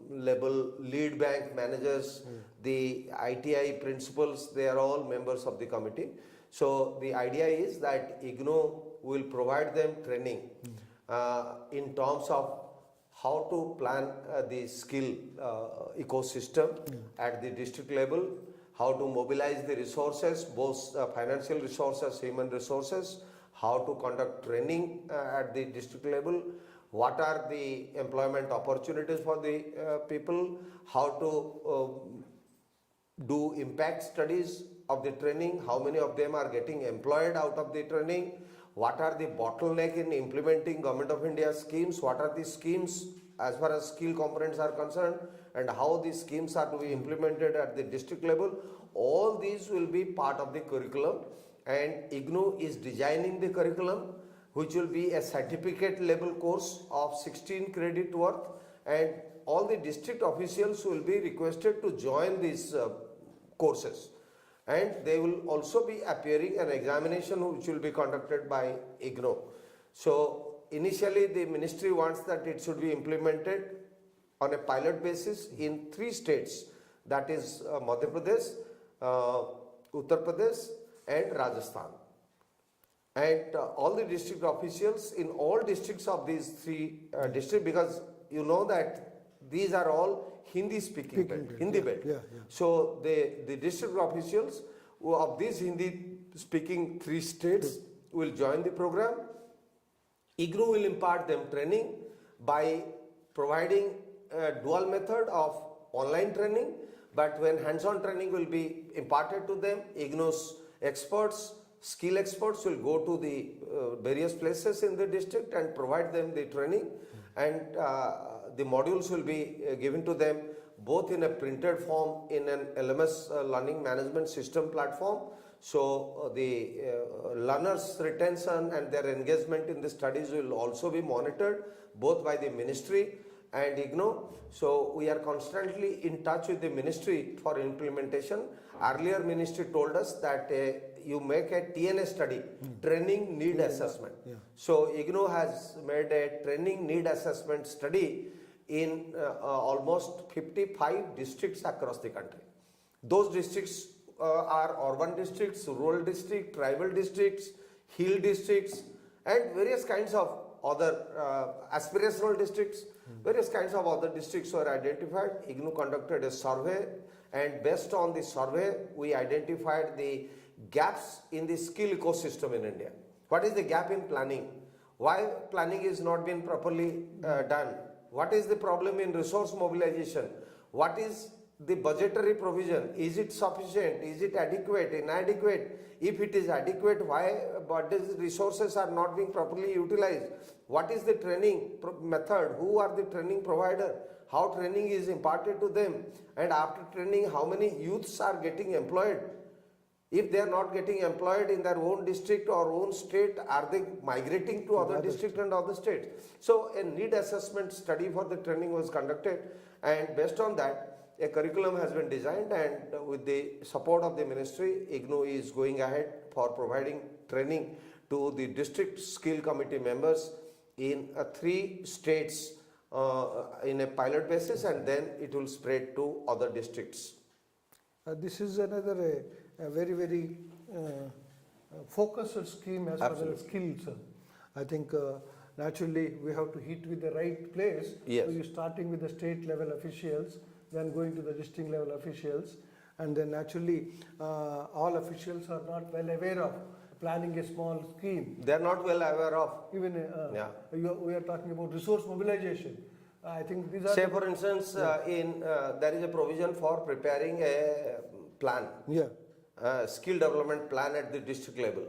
level lead bank managers, the ITI principals, they are all members of the committee. So the idea is that IGNOU will provide them training in terms of how to plan the skill ecosystem at the district level, how to mobilize the resources, both financial resources, human resources, how to conduct training at the district level, what are the employment opportunities for the people, how to do impact studies of the training, how many of them are getting employed out of the training, what are the bottleneck in implementing Government of India schemes, what are the schemes as far as skill components are concerned, and how these schemes are to be implemented at the district level. All these will be part of the curriculum, and IGNOU is designing the curriculum, which will be a certificate level course of 16 credit worth, and all the district officials will be requested to join these courses, and they will also be appearing an examination which will be conducted by IGNOU. So initially the ministry wants that it should be implemented on a pilot basis in 3 states, that is Madhya Pradesh, Uttar Pradesh and Rajasthan. And all the district officials in all districts of these 3 districts, because you know that these are all Hindi speaking belt, Hindi belt. So the district officials of these Hindi speaking 3 states will join the program. IGNOU will impart them training by providing a dual method of online training, but when hands-on training will be imparted to them, IGNOU's experts, skill experts will go to the various places in the district and provide them the training, and the modules will be given to them both in a printed form in an LMS learning management system platform. So the learners' retention and their engagement in the studies will also be monitored both by the ministry and IGNOU. So we are constantly in touch with the ministry for implementation. Earlier ministry told us that you make a TNA study, training need assessment. So IGNOU has made a training need assessment study in almost 55 districts across the country. Those districts are urban districts, rural districts, tribal districts, hill districts, and various kinds of other aspirational districts. Various kinds of other districts were identified. IGNOU conducted a survey, and based on the survey, we identified the gaps in the skill ecosystem in India. What is the gap in planning? Why planning is not being properly done? What is the problem in resource mobilization? What is the budgetary provision? Is it sufficient? Is it adequate? Inadequate? If it is adequate, why budget resources are not being properly utilized? What is the training method? Who are the training provider? How training is imparted to them? And after training, how many youths are getting employed? If they are not getting employed in their own district or own state, are they migrating to other districts and other states? So a need assessment study for the training was conducted, and based on that, a curriculum has been designed, and with the support of the ministry, IGNOU is going ahead for providing training to the district skill committee members in 3 states in a pilot basis, and then it will spread to other districts. This is another a very, very focused scheme as far as skills. I think naturally we have to hit with the right place. Yes. So you're starting with the state level officials, then going to the district level officials, and then naturally all officials are not well aware of planning a small scheme. They are not well aware of. Even we are talking about resource mobilization. I think these are. Say for instance, there is a provision for preparing a plan. Skill development plan at the district level.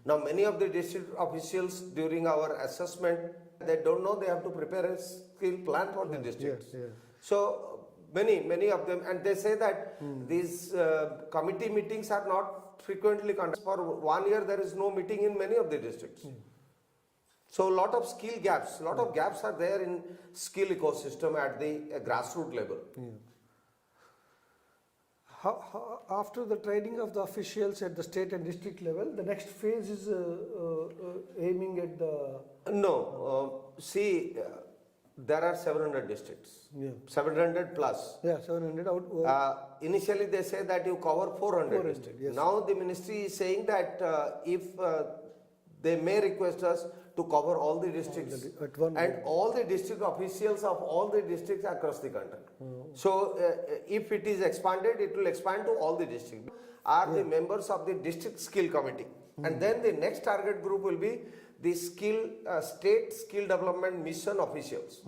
Now many of the district officials during our assessment, they don't know they have to prepare a skill plan for the districts. So many of them, and they say that these committee meetings are not frequently conducted. For 1 year, there is no meeting in many of the districts. So a lot of skill gaps, lot of gaps are there in skill ecosystem at the grassroots level. After the training of the officials at the state and district level, the next phase is aiming at the... No, see, there are 700 districts, 700 plus. Yeah, 700 out. Initially they say that you cover 400 400, districts. yes. Now the ministry is saying that if they may request us to cover all the districts at one and all the district officials of all the districts across the country. So if it is expanded, it will expand to all the districts. Are the members of the district skill committee, and then the next target group will be the state skill development mission officials.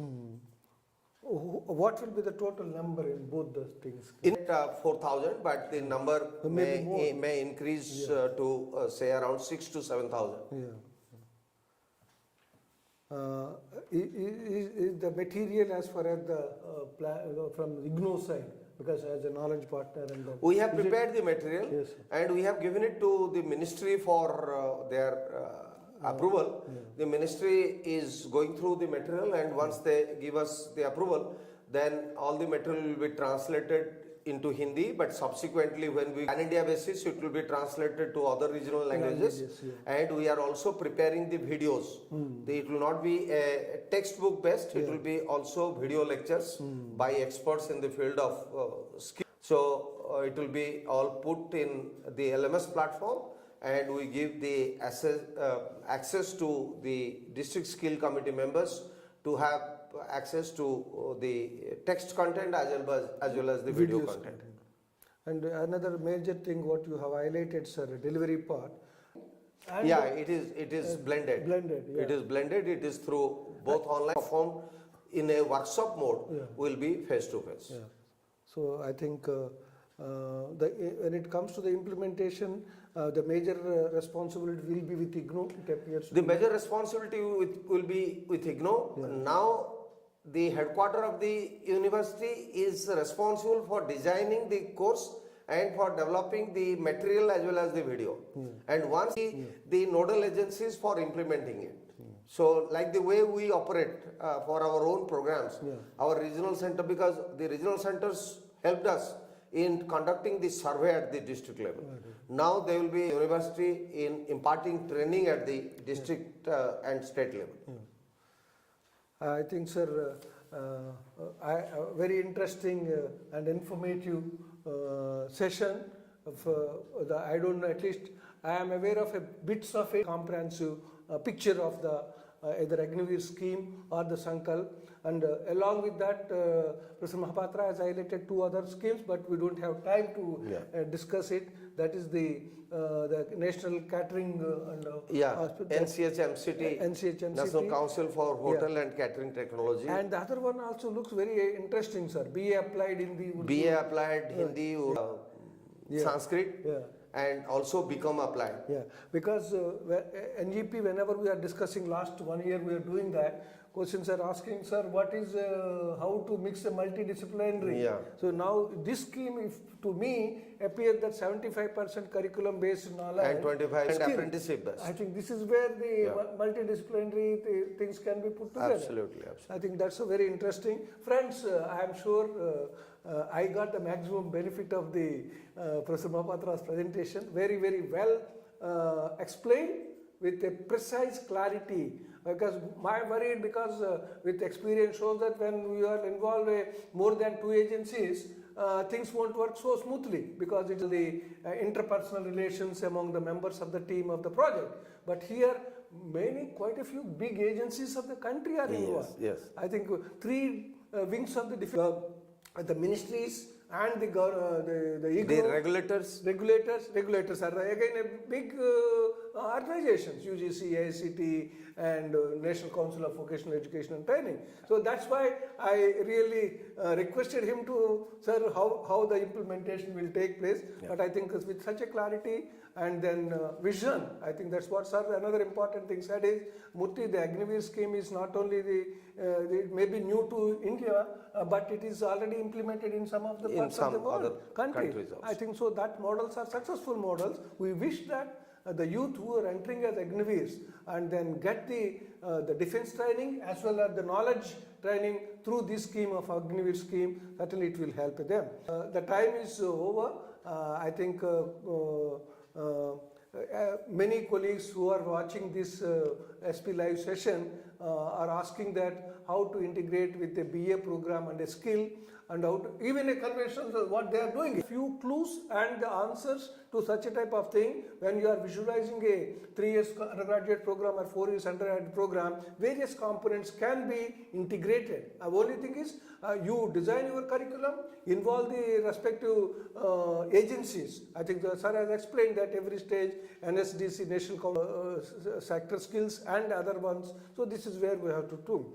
What will be the total number in both the things? In 4,000, but the number Maybe may increase to say around 6,000 to 7,000. Yeah. Is the material as far as the from the IGNO side, because as a knowledge partner and we have prepared the material, Yes, and we have given it to the ministry for their approval. The ministry is going through the material, and once they give us the approval, then all the material will be translated into Hindi, but subsequently when we pan-India basis, it will be translated to other regional languages. And we are also preparing the videos. It will not be a textbook based, it will be also video lectures by experts in the field of skill. So it will be all put in the LMS platform, and we give the access to the district skill committee members to have access to the text content as well as the video content. And another major thing what you have highlighted, sir, delivery part. And Yeah, it is blended. Blended, yeah. It is blended. It is through both online performed in a workshop mode. Will be face to face. Yeah. So I think when it comes to the implementation, the major responsibility will be with IGNO. It appears. The major responsibility will be with IGNO. Now, the headquarter of the university is responsible for designing the course and for developing the material as well as the video. And once the nodal agencies for implementing it. So, like the way we operate for our own programs, our regional center, because the regional centers helped us in conducting the survey at the district level. Now they will be university in imparting training at the district and state level. I think, sir, very interesting and informative session. Of I don't know, at least I am aware of bits of a comprehensive picture of the either Agniveer scheme or the Sankalp. And along with that, Professor Mohapatra has highlighted two other schemes, but we don't have time to discuss it. That is the National Catering and NCHMCT, National Council for Hotel and Catering Technology. And the other one also looks very interesting, sir. BA applied Hindi, BA applied Hindi, Sanskrit, and also become applied. Yeah, because NGP, whenever we are discussing last 1 year, we are doing that. Questions are asking, sir, what is how to mix a multidisciplinary? Yeah. So now this scheme, if to me, appears that 75% curriculum based knowledge And 25% skill. apprenticeship based. I think this is where the multidisciplinary things can be put together. Absolutely. I think that's a very interesting. Friends, I am sure I got the maximum benefit of the Professor Mohapatra's presentation. Very, very well explained with a precise clarity. Because my worry, because with experience shows that when we are involved more than two agencies, things won't work so smoothly because it is the interpersonal relations among the members of the team of the project. But here, quite a few big agencies of the country are involved. Yes. I think three wings of the ministries and the IGNO, The regulators. Regulators are again a big organizations, UGC, AICT, and National Council of Vocational Education and Training. So that's why I really requested him to, sir, how the implementation will take place. But I think with such a clarity and then vision, I think that's what sir, another important thing said is, Murthy, the Agniveer scheme is not only it may be new to India, but it is already implemented in some of the parts of the world, other countries also. I think so that models are successful models. We wish that the youth who are entering as Agniveers and then get the defense training as well as the knowledge training through this scheme of Agniveer scheme, certainly it will help them. The time is over. I think many colleagues who are watching this SP Live session are asking that how to integrate with a BA program and a skill, and how to, even a conventional, what they are doing. A few clues and the answers to such a type of thing when you are visualizing a 3 years undergraduate program or 4 years undergraduate program, various components can be integrated. The only thing is you design your curriculum, involve the respective agencies. I think the sir has explained that every stage, NSDC, National Sector Skills and other ones. So this is where we have to do.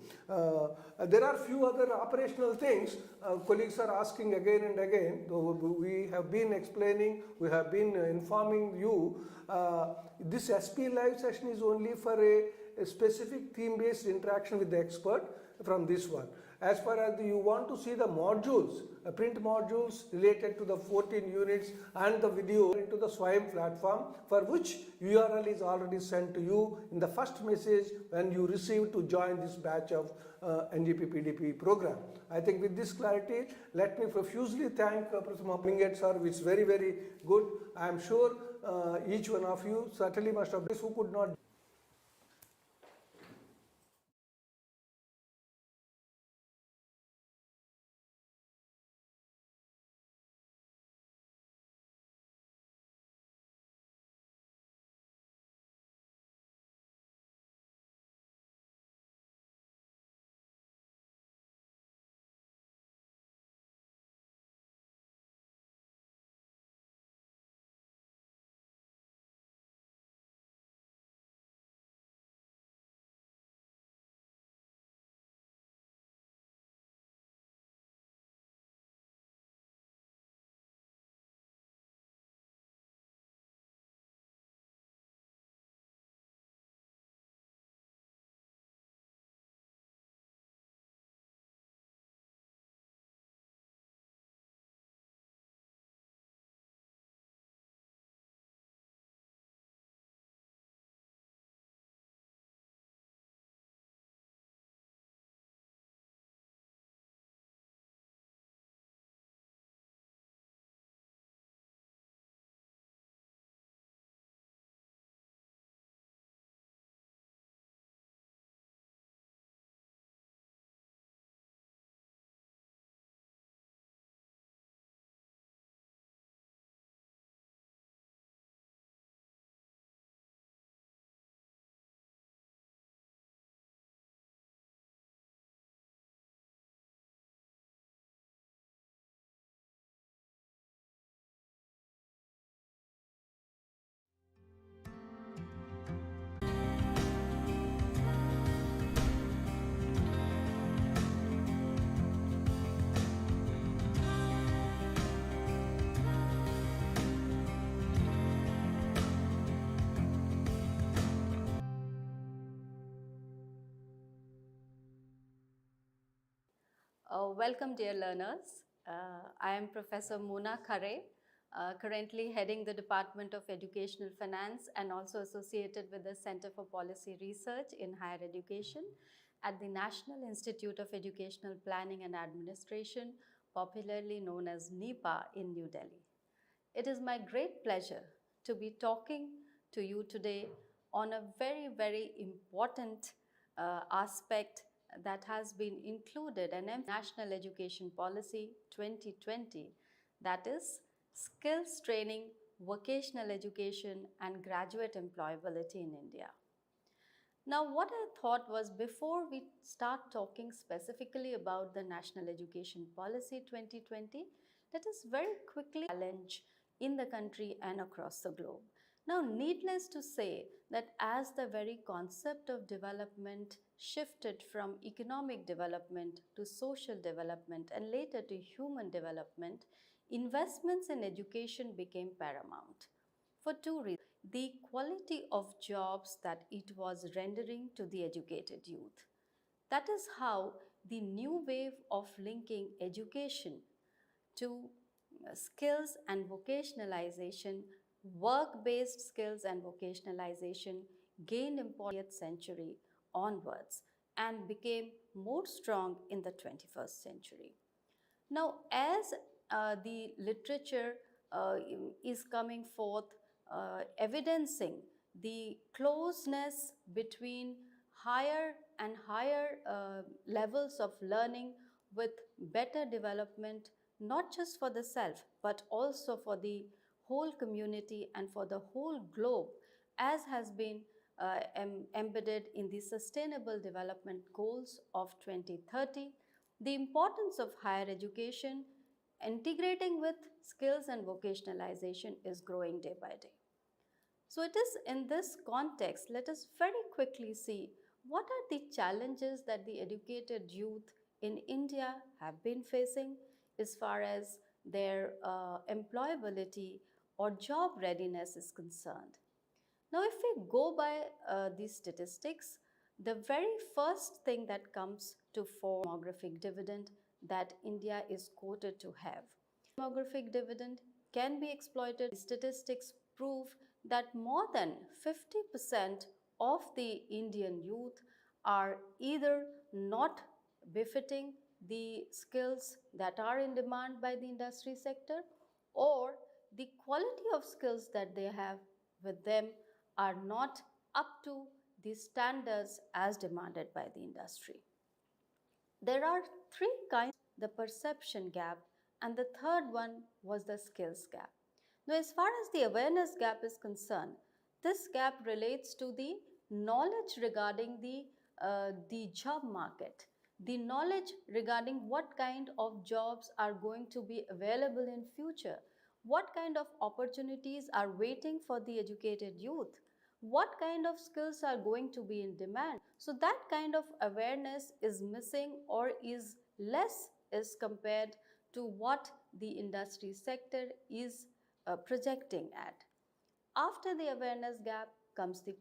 There are few other operational things colleagues are asking again and again. We have been explaining, we have been informing you. This SP Live session is only for a specific theme-based interaction with the expert from this one. As far as you want to see the modules, print modules related to the 14 units and the video into the Swayam platform, for which URL is already sent to you in the first message when you receive to join this batch of NGP PDP program. I think with this clarity, let me profusely thank Prof. Mohapatra sir, which is very, very good. I am sure each one of you certainly must have this who could not. Welcome, dear learners. I am Professor Mona Khare, currently heading the Department of Educational Finance and also associated with the Center for Policy Research in Higher Education at the National Institute of Educational Planning and Administration, popularly known as NEPA in New Delhi. It is my great pleasure to be talking to you today on a very, very important aspect that has been included in National Education Policy 2020, that is skills training, vocational education and graduate employability in India. Now, what I thought was, before we start talking specifically about the National Education Policy 2020, let us very quickly challenge in the country and across the globe. Now, needless to say that as the very concept of development shifted from economic development to social development and later to human development, investments in education became paramount for two reasons. The quality of jobs that it was rendering to the educated youth. That is how the new wave of linking education to skills and vocationalization, work-based skills and vocationalization gained importance century onwards and became more strong in the 21st century. Now, as the literature is coming forth, evidencing the closeness between higher and higher levels of learning with better development, not just for the self, but also for the whole community and for the whole globe, as has been embedded in the Sustainable Development Goals of 2030. The importance of higher education integrating with skills and vocationalization is growing day by day. So it is in this context, let us very quickly see what are the challenges that the educated youth in India have been facing as far as their employability or job readiness is concerned. Now, if we go by these statistics, the very first thing that comes to fore demographic dividend that India is quoted to have. Demographic dividend can be exploited. Statistics prove that more than 50% of the Indian youth are either not befitting the skills that are in demand by the industry sector, or the quality of skills that they have with them are not up to the standards as demanded by the industry. There are three kinds: the perception gap, and the third one was the skills gap. Now, as far as the awareness gap is concerned, this gap relates to the knowledge regarding the job market, the knowledge regarding what kind of jobs are going to be available in future, what kind of opportunities are waiting for the educated youth, what kind of skills are going to be in demand. So that kind of awareness is missing or is less as compared to what the industry sector is projecting at. After the awareness gap comes the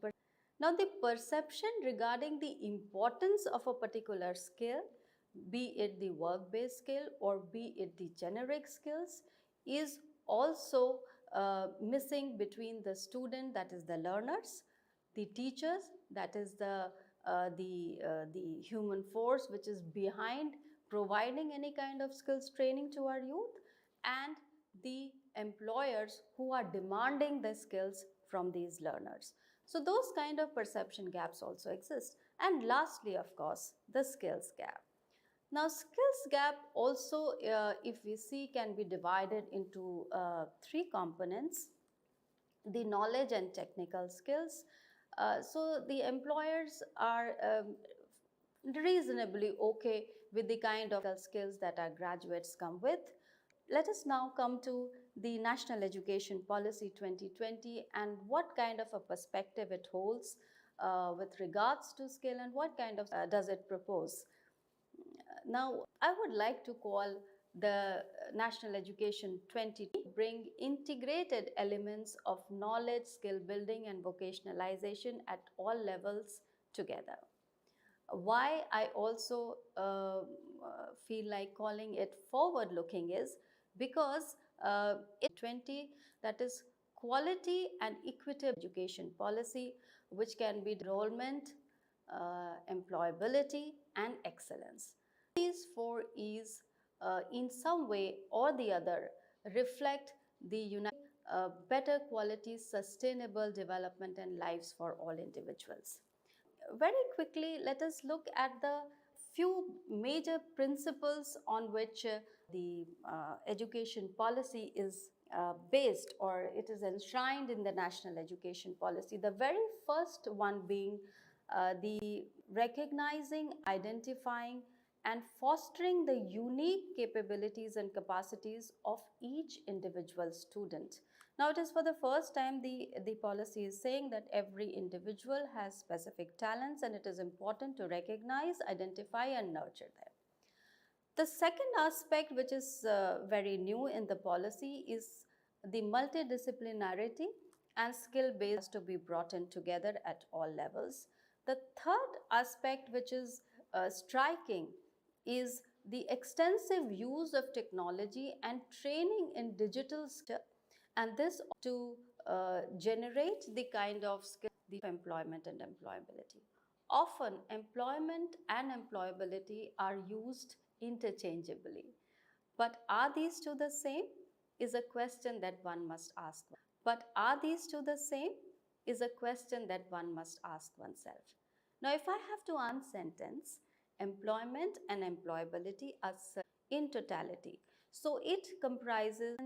now the perception regarding the importance of a particular skill, be it the work-based skill or be it the generic skills, is also missing between the student, that is the learners, the teachers, that is the human force which is behind providing any kind of skills training to our youth, and the employers who are demanding the skills from these learners. So those kind of perception gaps also exist. And lastly, of course, the skills gap. Now, skills gap also, if we see, can be divided into three components: the knowledge and technical skills. So the employers are reasonably okay with the kind of skills that our graduates come with. Let us now come to the National Education Policy 2020 and what kind of a perspective it holds with regards to skill and what kind of does it propose. Now, I would like to call the National Education 2020 bring integrated elements of knowledge, skill building and vocationalization at all levels together. Why I also feel like calling it forward looking is because in 20, that is quality and equitable education policy, which can be enrollment, employability and excellence. These four E's in some way or the other reflect the better quality, sustainable development and lives for all individuals. Very quickly, let us look at the few major principles on which the education policy is based, or it is enshrined in the national education policy. The very first one being the recognizing, identifying and fostering the unique capabilities and capacities of each individual student. Now, it is for the first time the policy is saying that every individual has specific talents and it is important to recognize, identify and nurture them. The second aspect, which is very new in the policy, is the multidisciplinarity and skill base to be brought in together at all levels. The third aspect, which is striking, is the extensive use of technology and training in digital skills, and this to generate the kind of skill, the employment and employability. Often, employment and employability are used interchangeably. But are these two the same? Is a question that one must ask. But are these two the same? Is a question that one must ask oneself. Now, if I have to answer sentence, employment and employability are in totality. So it comprises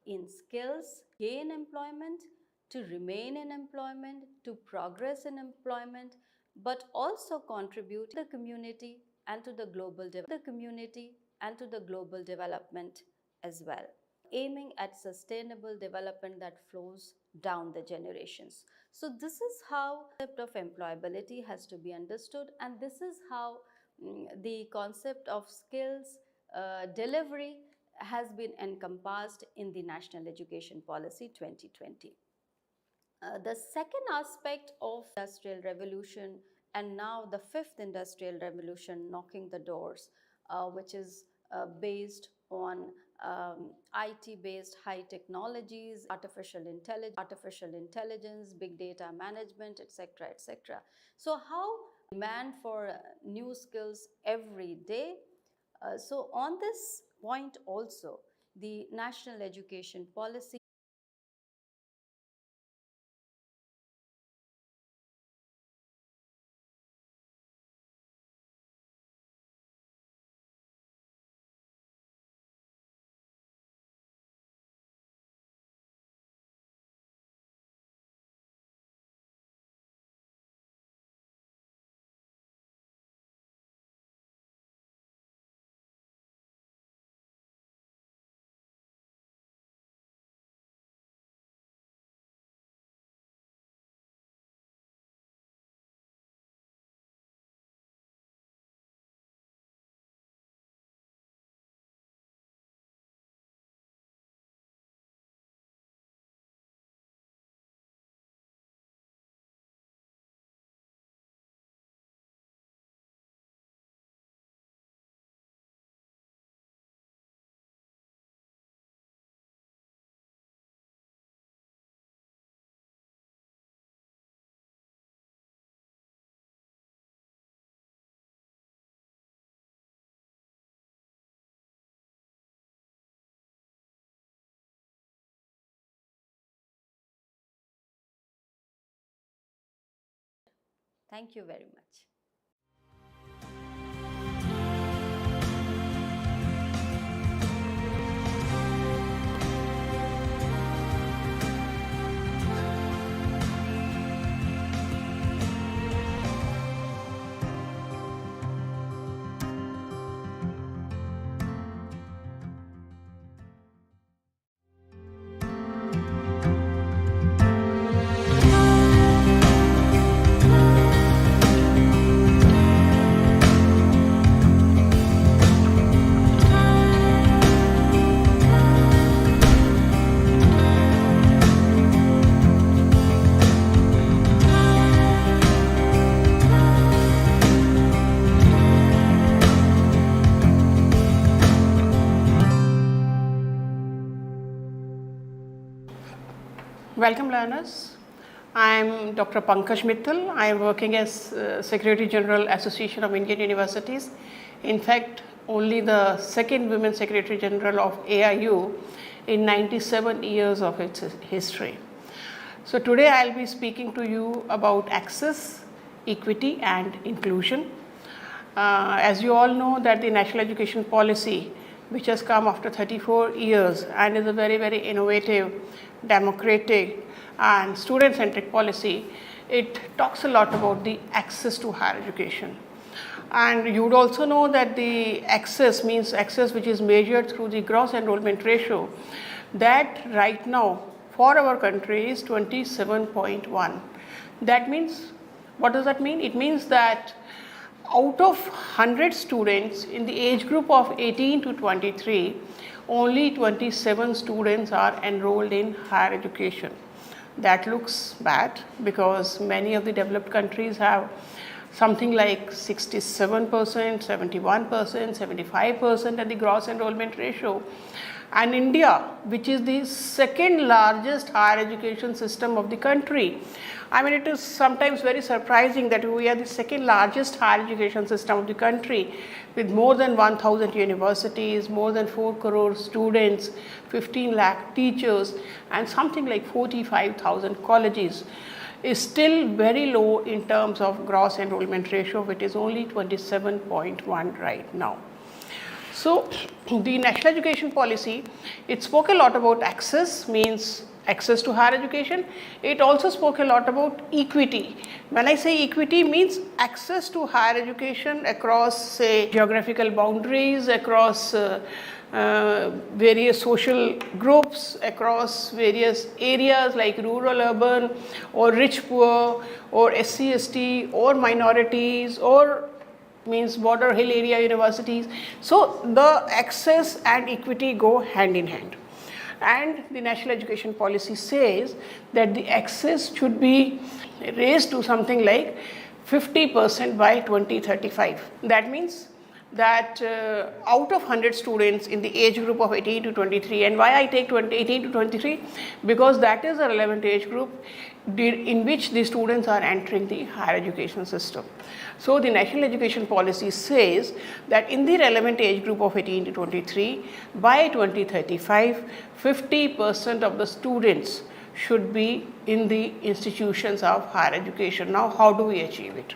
in skills, gain employment, to remain in employment, to progress in employment, but also contribute to the community and to the global development as well, aiming at sustainable development that flows down the generations. So this is how the concept of employability has to be understood, and this is how the concept of skills delivery has been encompassed in the National Education Policy 2020. The second aspect of industrial revolution, and now the fifth industrial revolution knocking the doors, which is based on IT-based high technologies, artificial intelligence, big data management, etc., etc. So how demand for new skills every day. So on this point also, the National Education Policy Thank you very much. Welcome learners. I am Dr. Pankaj Mittal. I am working as Secretary General Association of Indian Universities. In fact, only the second Women Secretary General of AIU in 97 years of its history. So today I will be speaking to you about access, equity and inclusion. As you all know that the National Education Policy, which has come after 34 years and is a very, very innovative, democratic and student-centric policy, it talks a lot about the access to higher education. And you would also know that the access means access which is measured through the gross enrollment ratio, that right now for our country is 27.1. That means, what does that mean? It means that out of 100 students in the age group of 18 to 23, only 27 students are enrolled in higher education. That looks bad because many of the developed countries have something like 67%, 71%, 75% at the gross enrollment ratio. And India, which is the second largest higher education system of the country, I mean, it is sometimes very surprising that we are the second largest higher education system of the country with more than 1,000 universities, more than 4 crore students, 15 lakh teachers, and something like 45,000 colleges, is still very low in terms of gross enrollment ratio, which is only 27.1 right now. So the national education policy, it spoke a lot about access, means access to higher education. It also spoke a lot about equity. When I say equity, means access to higher education across, say, geographical boundaries, across various social groups, across various areas like rural, urban, or rich, poor, or SC, ST, or minorities, or means border hill area universities. So the access and equity go hand in hand. And the national education policy says that the access should be raised to something like 50% by 2035. That means that out of 100 students in the age group of 18 to 23, and why I take 18 to 23, because that is a relevant age group in which the students are entering the higher education system. So the national education policy says that in the relevant age group of 18 to 23, by 2035, 50% of the students should be in the institutions of higher education. Now, how do we achieve it?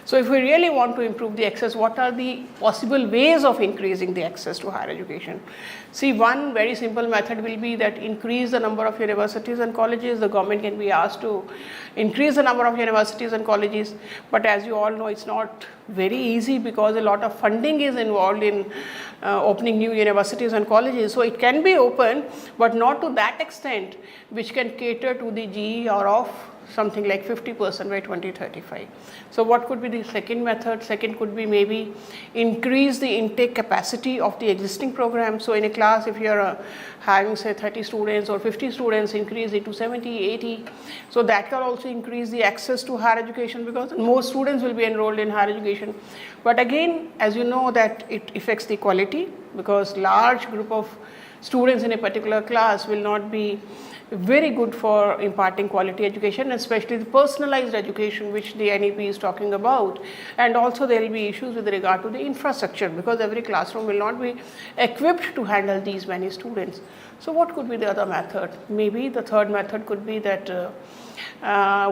So if we really want to improve the access, what are the possible ways of increasing the access to higher education? See, one very simple method will be that increase the number of universities and colleges. The government can be asked to increase the number of universities and colleges, but as you all know, it's not very easy because a lot of funding is involved in opening new universities and colleges. So it can be open, but not to that extent which can cater to the GER of something like 50% by 2035. So what could be the second method? Second could be maybe increase the intake capacity of the existing program. So in a class, if you are having say 30 students or 50 students, increase it to 70, 80. So that can also increase the access to higher education because more students will be enrolled in higher education. But again, as you know, that it affects the quality because large group of students in a particular class will not be very good for imparting quality education, especially the personalized education which the NEP is talking about. And also there will be issues with regard to the infrastructure because every classroom will not be equipped to handle these many students. So what could be the other method? Maybe the third method could be that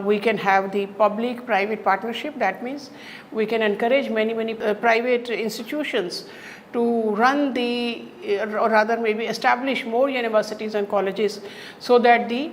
we can have the public-private partnership. That means we can encourage many private institutions to run the, or rather maybe establish more universities and colleges so that the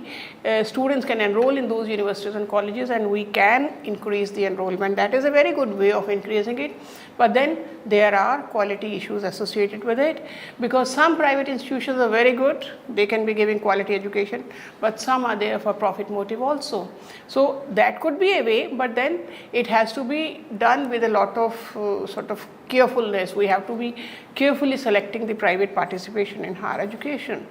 students can enroll in those universities and colleges and we can increase the enrollment. That is a very good way of increasing it. But then there are quality issues associated with it because some private institutions are very good, they can be giving quality education, but some are there for profit motive also. So that could be a way, but then it has to be done with a lot of sort of carefulness. We have to be carefully selecting the private participation in higher education.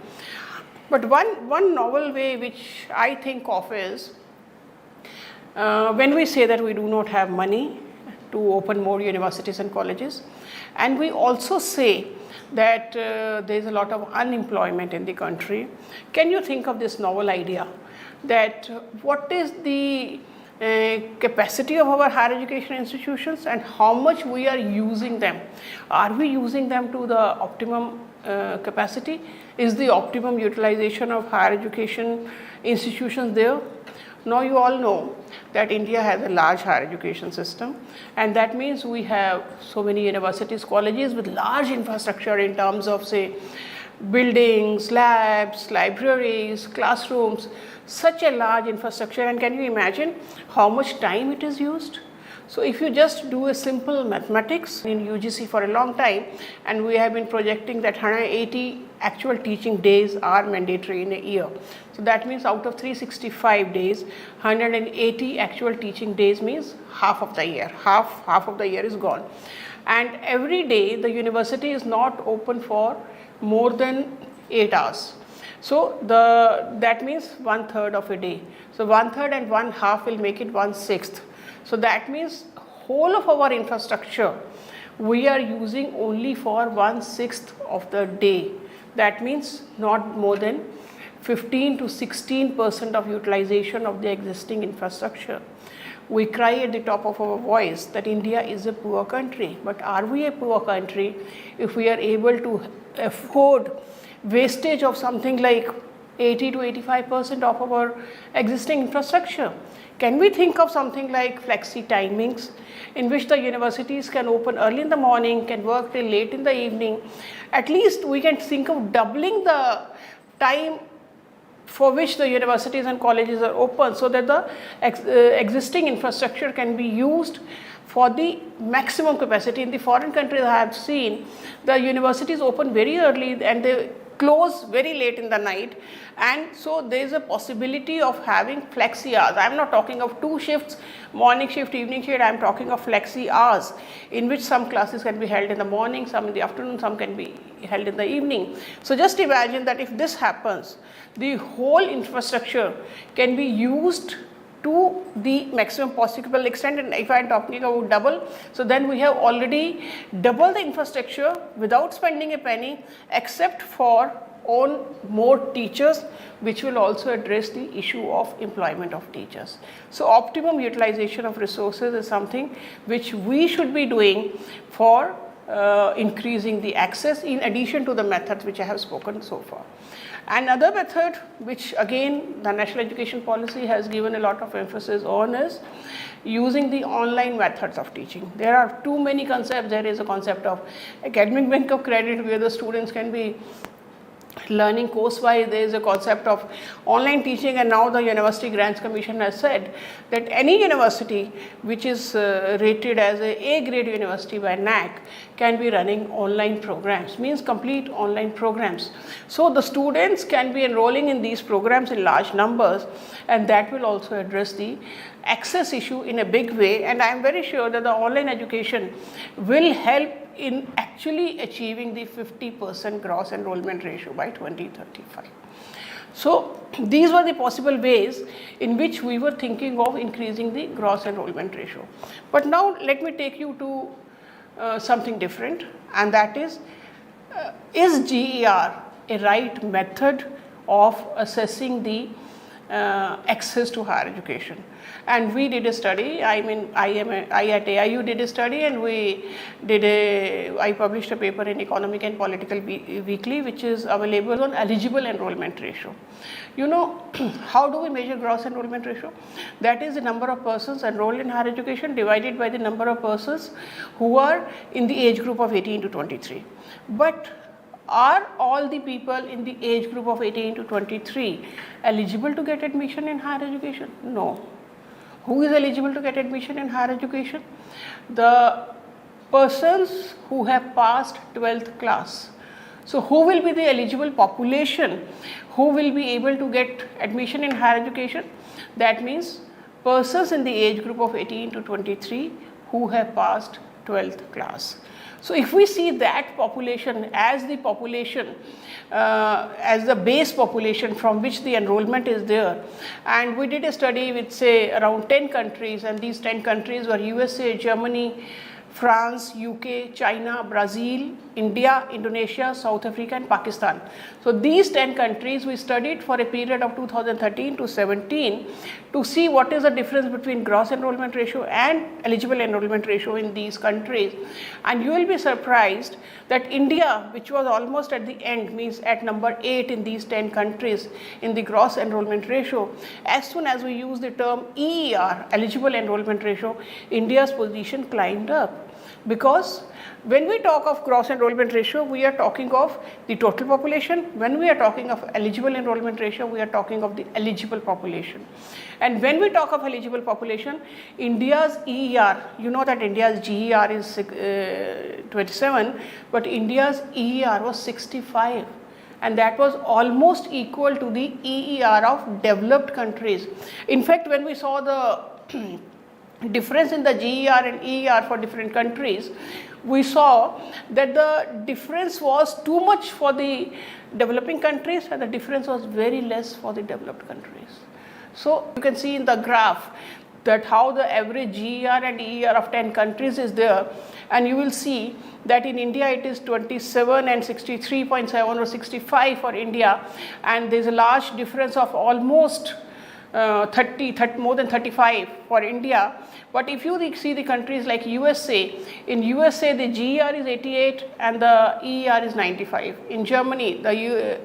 But one novel way which I think of is when we say that we do not have money to open more universities and colleges, and we also say that there is a lot of unemployment in the country. Can you think of this novel idea that what is the capacity of our higher education institutions and how much we are using them? Are we using them to the optimum capacity? Is the optimum utilization of higher education institutions there? Now you all know that India has a large higher education system, and that means we have so many universities, colleges with large infrastructure in terms of say buildings, labs, libraries, classrooms, such a large infrastructure. And can you imagine how much time it is used? So if you just do a simple mathematics in UGC for a long time, and we have been projecting that 180 actual teaching days are mandatory in a year. So that means out of 365 days, 180 actual teaching days means half of the year. Half of the year is gone. And every day the university is not open for more than 8 hours. So that means 1/3 of a day. So 1/3 and 1/2 will make it 1/6. So that means whole of our infrastructure we are using only for 1/6 of the day. That means not more than 15 to 16% of utilization of the existing infrastructure. We cry at the top of our voice that India is a poor country, but are we a poor country if we are able to afford wastage of something like 80 to 85% of our existing infrastructure? Can we think of something like flexi timings in which the universities can open early in the morning, can work till late in the evening? At least we can think of doubling the time for which the universities and colleges are open, so that the existing infrastructure can be used for the maximum capacity. In the foreign countries I have seen, the universities open very early and they close very late in the night, and so there is a possibility of having flexi hours. I am not talking of 2 shifts, morning shift, evening shift. I am talking of flexi hours in which some classes can be held in the morning, some in the afternoon, some can be held in the evening. So just imagine that if this happens, the whole infrastructure can be used to the maximum possible extent. And if I am talking about double, so then we have already doubled the infrastructure without spending a penny, except for on more teachers, which will also address the issue of employment of teachers. So optimum utilization of resources is something which we should be doing for increasing the access, in addition to the methods which I have spoken so far. Another method which again the National Education Policy has given a lot of emphasis on is using the online methods of teaching. There are too many concepts. There is a concept of academic bank of credit where the students can be learning course-wise. There is a concept of online teaching, and now the University Grants Commission has said that any university which is rated as a A-grade university by NAC can be running online programs, means complete online programs. So the students can be enrolling in these programs in large numbers, and that will also address the access issue in a big way. And I am very sure that the online education will help in actually achieving the 50% gross enrollment ratio by 2035. So these were the possible ways in which we were thinking of increasing the gross enrollment ratio. But now let me take you to something different, and that is GER a right method of assessing the access to higher education? And we did a study. I at AIU did a study, and I published a paper in Economic and Political Weekly, which is available on eligible enrollment ratio. You know, how do we measure gross enrollment ratio? That is the number of persons enrolled in higher education divided by the number of persons who are in the age group of 18 to 23. But are all the people in the age group of 18 to 23 eligible to get admission in higher education? No. Who is eligible to get admission in higher education? The persons who have passed 12th class. So who will be the eligible population who will be able to get admission in higher education? That means persons in the age group of 18 to 23 who have passed 12th class. So if we see that population as the population, as the base population from which the enrollment is there, and we did a study with say around 10 countries, and these 10 countries were USA, Germany, France, UK, China, Brazil, India, Indonesia, South Africa and Pakistan. So these 10 countries we studied for a period of 2013 to 17 to see what is the difference between gross enrollment ratio and eligible enrollment ratio in these countries. And you will be surprised that India, which was almost at the end, means at number 8 in these 10 countries in the gross enrollment ratio, as soon as we use the term EER, eligible enrollment ratio, India's position climbed up, because When we talk of gross enrollment ratio, we are talking of the total population. When we are talking of eligible enrollment ratio, we are talking of the eligible population. And when we talk of eligible population, India's EER, you know that India's GER is 27, but India's EER was 65. And that was almost equal to the EER of developed countries. In fact, when we saw the difference in the GER and EER for different countries, we saw that the difference was too much for the developing countries and the difference was very less for the developed countries. So you can see in the graph that how the average GER and EER of 10 countries is there, and you will see that in India it is 27 and 63.7 or 65 for India, and there is a large difference of almost more than 35 for India. But if you see the countries like USA, in USA the GER is 88 and the EER is 95. In Germany the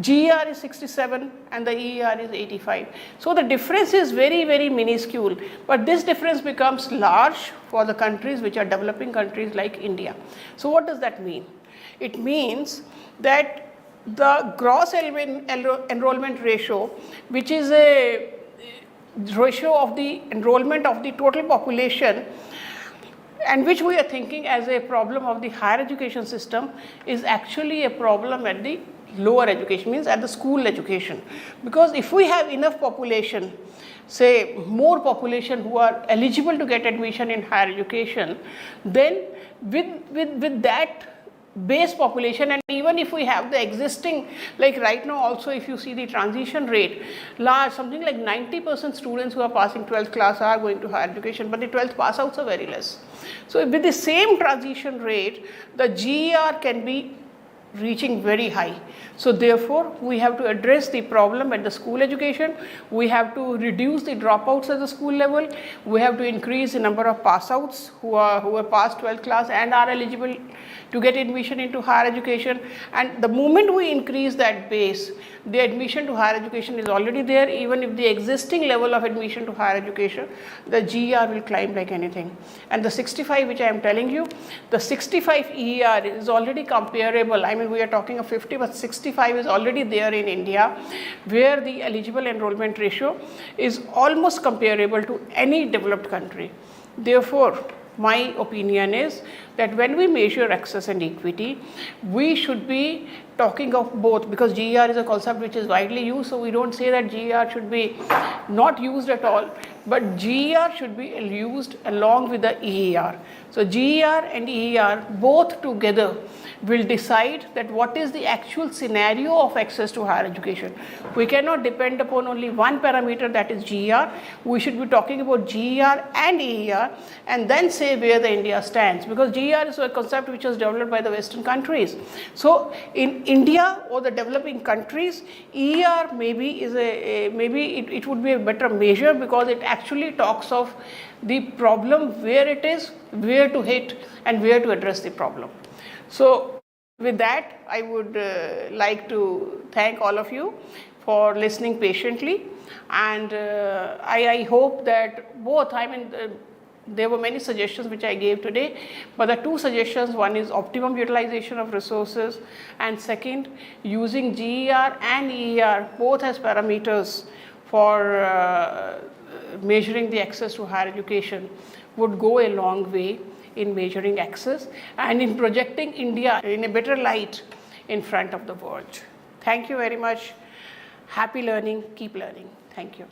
GER is 67 and the EER is 85. So the difference is very, very minuscule, but this difference becomes large for the countries which are developing countries like India. So what does that mean? It means that the gross enrollment ratio, which is a ratio of the enrollment of the total population, and which we are thinking as a problem of the higher education system, is actually a problem at the lower education, means at the school education. Because if we have enough population, say more population who are eligible to get admission in higher education, then with that base population, and even if we have the existing, like right now also if you see the transition rate, large, something like 90% students who are passing 12th class are going to higher education, but the 12th pass outs are very less. So with the same transition rate, the GER can be reaching very high. So therefore we have to address the problem at the school education. We have to reduce the dropouts at the school level. We have to increase the number of pass outs who are past 12th class and are eligible to get admission into higher education. And the moment we increase that base, the admission to higher education is already there. Even if the existing level of admission to higher education, the GER will climb like anything. And the 65 which I am telling you, the 65 EER is already comparable. I mean, we are talking of 50, but 65 is already there in India, where the eligible enrollment ratio is almost comparable to any developed country. Therefore, my opinion is that when we measure access and equity, we should be talking of both, because GER is a concept which is widely used, so we don't say that GER should be not used at all, but GER should be used along with the EER. So GER and EER both together will decide that what is the actual scenario of access to higher education. We cannot depend upon only one parameter, that is GER. We should be talking about GER and EER and then say where the India stands, because GER is a concept which was developed by the Western countries. So in India or the developing countries, EER maybe is it would be a better measure, because it actually talks of the problem, where it is, where to hit and where to address the problem. So with that, I would like to thank all of you for listening patiently, and I hope that both, I mean, there were many suggestions which I gave today, but the two suggestions, one is optimum utilization of resources, and second, using GER and EER both as parameters for measuring the access to higher education would go a long way in measuring access and in projecting India in a better light in front of the world. Thank you very much. Happy learning. Keep learning. Thank you.